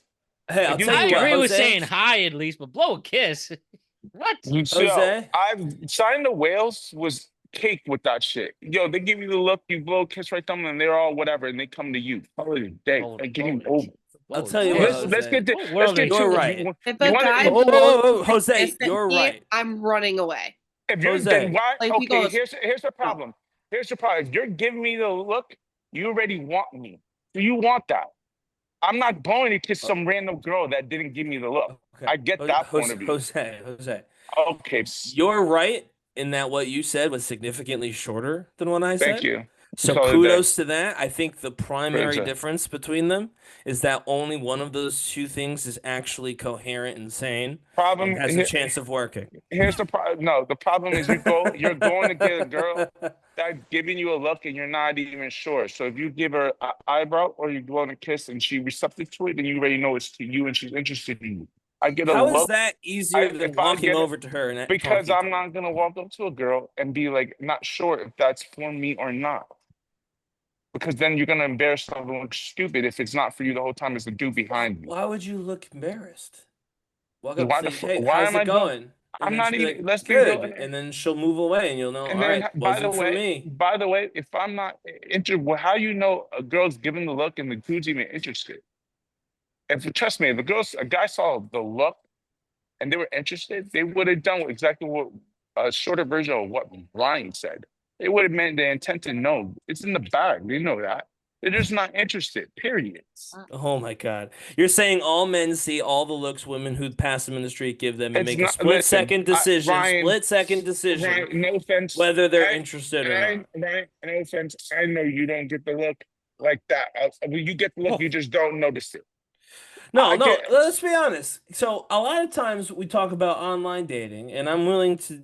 Hey, I'll If you tell I you what, agree with Jose. saying hi at least, but blow a kiss. What? Jose? I've signed the whales was cake with that shit. Yo, they give you the look, you blow a kiss right them, and they're all whatever, and they come to you. Call it a day. Blow- Like blow game the over. kiss. Blow I'll a tell you kiss. what, Let's get to What let's world get are to You're you right. in? If you a wanna- guy Whoa, blows Jose, a kiss at you're me, right. I'm running away. If you're Jose. then why Like, he okay, goes, here's the problem. Here's the problem. If you're giving me the look, you already want me. So you want that. I'm not going to kiss some random girl that didn't give me the look. Okay. I get that point of view. Jose. Okay. You're right in that what you said was significantly shorter than what I said. Thank you. So Call it a kudos to that. I think the primary Good. difference between them is that only one of those two things is actually coherent and sane Problem and has a chance of working. Here's the problem. No, the problem is you're going to get a girl that's giving you a look and you're not even sure. So if you give her an eyebrow or you go on a kiss and she receptive to it, then you already know it's to you and she's interested in you. I get a How is look that easier than if I walking get it- over to her and because talking I'm to her? not gonna walk up to a girl and be like not sure if that's for me or not. Because then you're gonna embarrass yourself and look stupid if it's not for you the whole time. It's the dude behind you. Why would you look embarrassed? Walk up Why and the say, "Hey, why how's am it I going? going?" And I'm then not she'll be even. like, Let's be "Good," real. and then she'll move away, and you'll know. And All then, right, wasn't for me. by the way, if I'm not interested, well, how you know a girl's giving the look and the dude's even interested? If trust me, if a guy saw the look and they were interested, they would have done exactly what a shorter version of what Brian said. It would have meant the intent to know. It's in the bag. They know that. They're just not interested. Period. Oh my God. You're saying all men see all the looks women who pass them in the street give them and It's make a not. split Listen, second decision, Ryan. decision, No offense. whether they're interested or not. Ryan, no offense. I know you don't get the look like that. When you get the look, you just don't notice it. No, I no, get- let's be honest. So a lot of times we talk about online dating, and I'm willing to,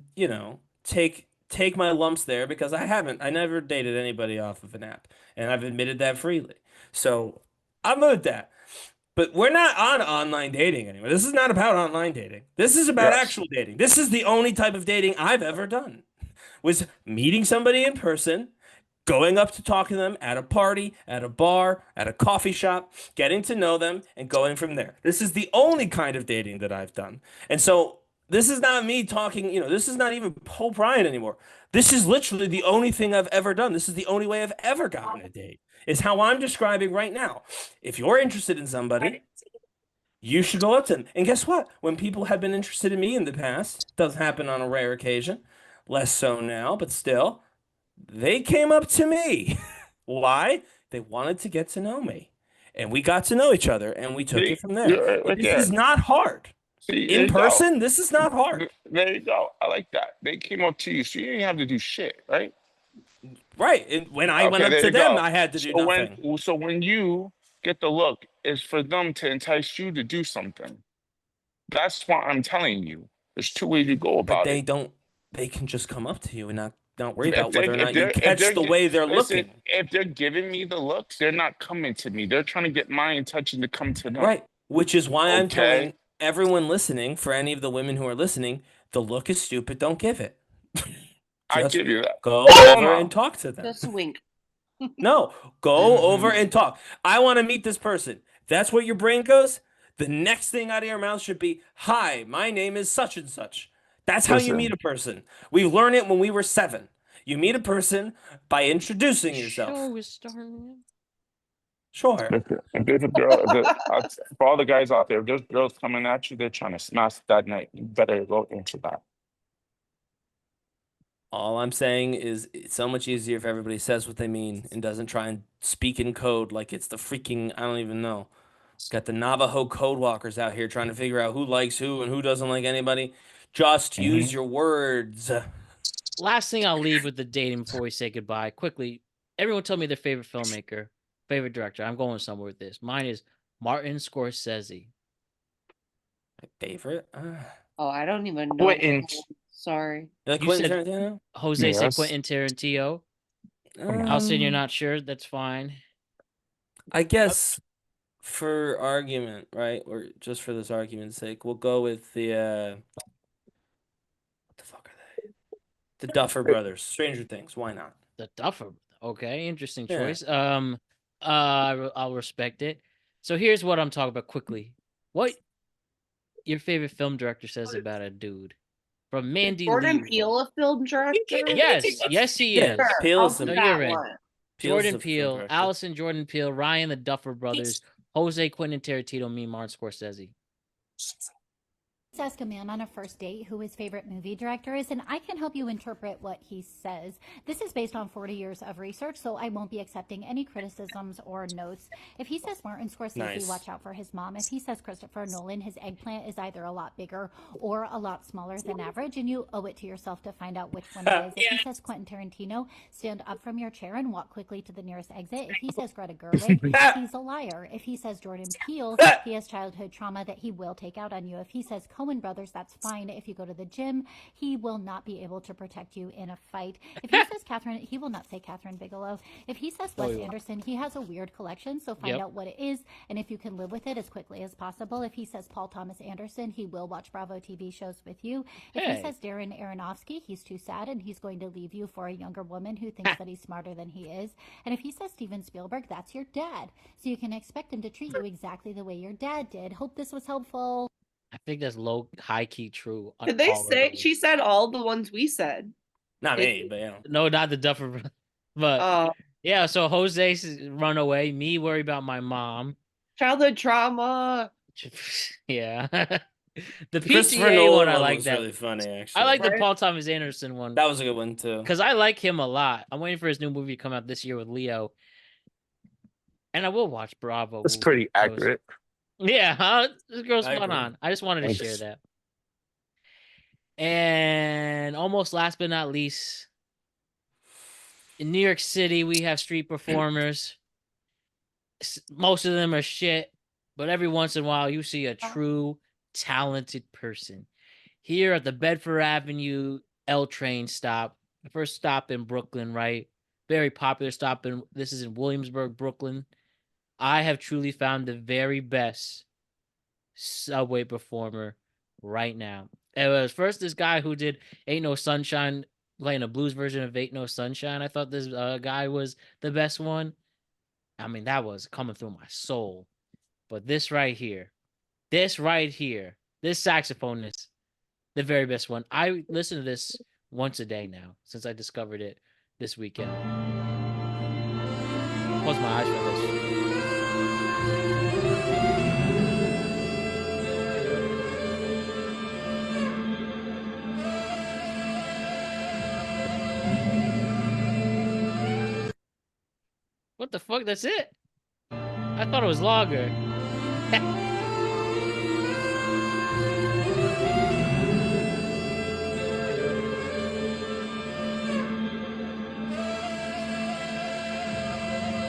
take my lumps there because I never dated anybody off of an app, and I've admitted that freely. So I'm good with that. But we're not on online dating anymore. This is not about online dating. This is about Yes. actual dating. This is the only type of dating I've ever done. Was meeting somebody in person, going up to talk to them at a party, at a bar, at a coffee shop, getting to know them, and going from there. This is the only kind of dating that I've done. And so this is not me talking, this is not even Paul Bryan anymore. This is literally the only thing I've ever done. This is the only way I've ever gotten a date, is how I'm describing right now. If you're interested in somebody, you should go up to them. And guess what? When people have been interested in me in the past, does happen on a rare occasion, less so now, but still, they came up to me. Why? They wanted to get to know me. And we got to know each other, and we took it from there. This is not hard. In person, this is not hard. There you go. I like that. They came up to you, so you didn't have to do shit, right? Right. And when I went up to them, I had to do nothing. So when you get the look, it's for them to entice you to do something. That's what I'm telling you. There's two ways you go about But it. they can just come up to you and not worry about whether or not you catch the way they're listen, looking. If they're giving me the looks, they're not coming to me. They're trying to get my intention to come to them. Right. Which is why I'm telling everyone listening, for any of the women who are listening, the look is stupid. Don't give it. I give you that. Go over and talk to them. Just a wink. No, go over and talk. I want to meet this person. That's where your brain goes. The next thing out of your mouth should be, "Hi, my name is such and such." That's how you meet a person. We learned it when we were 7. You meet a person by introducing yourself. Show is starting. Sure. If there's a girl, for all the guys out there, if there's girls coming at you, they're trying to smash that night. You better go into that. All I'm saying is it's so much easier if everybody says what they mean and doesn't try and speak in code like it's the freaking, I don't even know. Got the Navajo code walkers out here trying to figure out who likes who and who doesn't like anybody. Just use your words. Last thing I'll leave with the dating before we say goodbye. Quickly, everyone tell me their favorite filmmaker, favorite director. I'm going somewhere with this. Mine is Martin Scorsese. My favorite? Oh, I don't even know. Quentin. Sorry. You like You Quentin said- Tarantino? Jose said Yes. Quentin Tarantino. Allison, you're not sure. That's fine. I guess for argument, right? Or just for this argument's sake, we'll go with the what the fuck are they? The Duffer Brothers. Stranger Things. Why not? The Duffer. Okay, interesting Yeah. choice. I'll respect it. So here's what I'm talking about quickly. What your favorite film director says about a dude from Mandy Jordan Lee. Peele a film director? Yes, he is. Sure, Peele I'll is do the- No, that you're right. one. Peele's Jordan the film Peele, director. Allison, Jordan Peele, Ryan, the Duffer Brothers, Jose Quentin Tarantino, me, Martin Scorsese. Let's ask a man on a first date who his favorite movie director is, and I can help you interpret what he says. This is based on 40 years of research, so I won't be accepting any criticisms or notes. If he says Martin Scorsese, Nice. watch out for his mom. If he says Christopher Nolan, his eggplant is either a lot bigger or a lot smaller than average, and you owe it to yourself to find out which one it is. If he says Quentin Tarantino, stand up from your chair and walk quickly to the nearest exit. If he says Greta Gerwig, he's a liar. If he says Jordan Peele, he has childhood trauma that he will take out on you. If he says Coen Brothers, that's fine. If you go to the gym, he will not be able to protect you in a fight. If he says Catherine, he will not say Catherine Bigelow. If he says Wes Anderson, he has a weird collection, so find out what it is, and if you can live with it as quickly as possible. If he says Paul Thomas Anderson, he will watch Bravo TV shows with you. If he says Darren Aronofsky, he's too sad and he's going to leave you for a younger woman who thinks that he's smarter than he is. And if he says Steven Spielberg, that's your dad. So you can expect him to treat you exactly the way your dad did. Hope this was helpful. I think that's high key true. on Did they all of say those. she said all the ones we said? Not me, but yeah. No, not the Duffer Brothers. But yeah, so Jose's run away. Me worry about my mom. Childhood trauma. Yeah. The Christopher PTA Nolan one, I one like was that. really funny, actually. I like the Right? Paul Thomas Anderson one. That was a good one too. Because I like him a lot. I'm waiting for his new movie to come out this year with Leo. And I will watch Bravo. That's movie pretty shows. accurate. Yeah, huh? This girl's I spot agree. on. I just wanted to Thanks. share that. And almost last but not least, in New York City, we have street performers. Most of them are shit, but every once in a while, you see a true talented person. Here at the Bedford Avenue L train stop, the first stop in Brooklyn, right? Very popular stop. This is in Williamsburg, Brooklyn. I have truly found the very best subway performer right now. It was first this guy who did Ain't No Sunshine, playing a blues version of Ain't No Sunshine. I thought this guy was the best one. I mean, that was coming through my soul. But this right here, this saxophonist, the very best one. I listen to this once a day now since I discovered it this weekend. Close my eyes for this. What the fuck? That's it? I thought it was longer.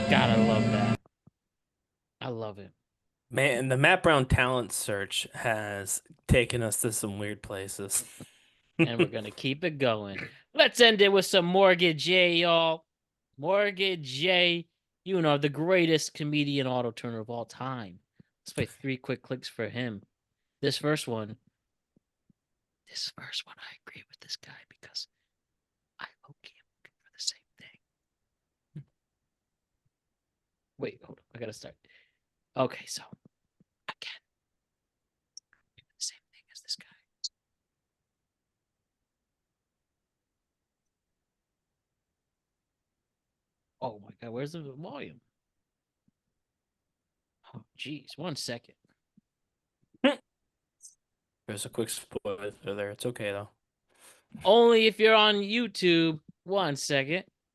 God, I love that. I love it. Man, the Matt Brown talent search has taken us to some weird places. And we're going to keep it going. Let's end it with some Morgan J, y'all. Morgan J, you know, the greatest comedian auto-tuner of all time. Let's play 3 quick clicks for him. This first one, I agree with this guy because I low-key am looking for the same thing. Wait, hold on. I gotta start. Okay, so again, the same thing as this guy. Oh my god, where's the volume? Jeez, 1 second. There's a quick spoiler there. It's okay though. Only if you're on YouTube. 1 second.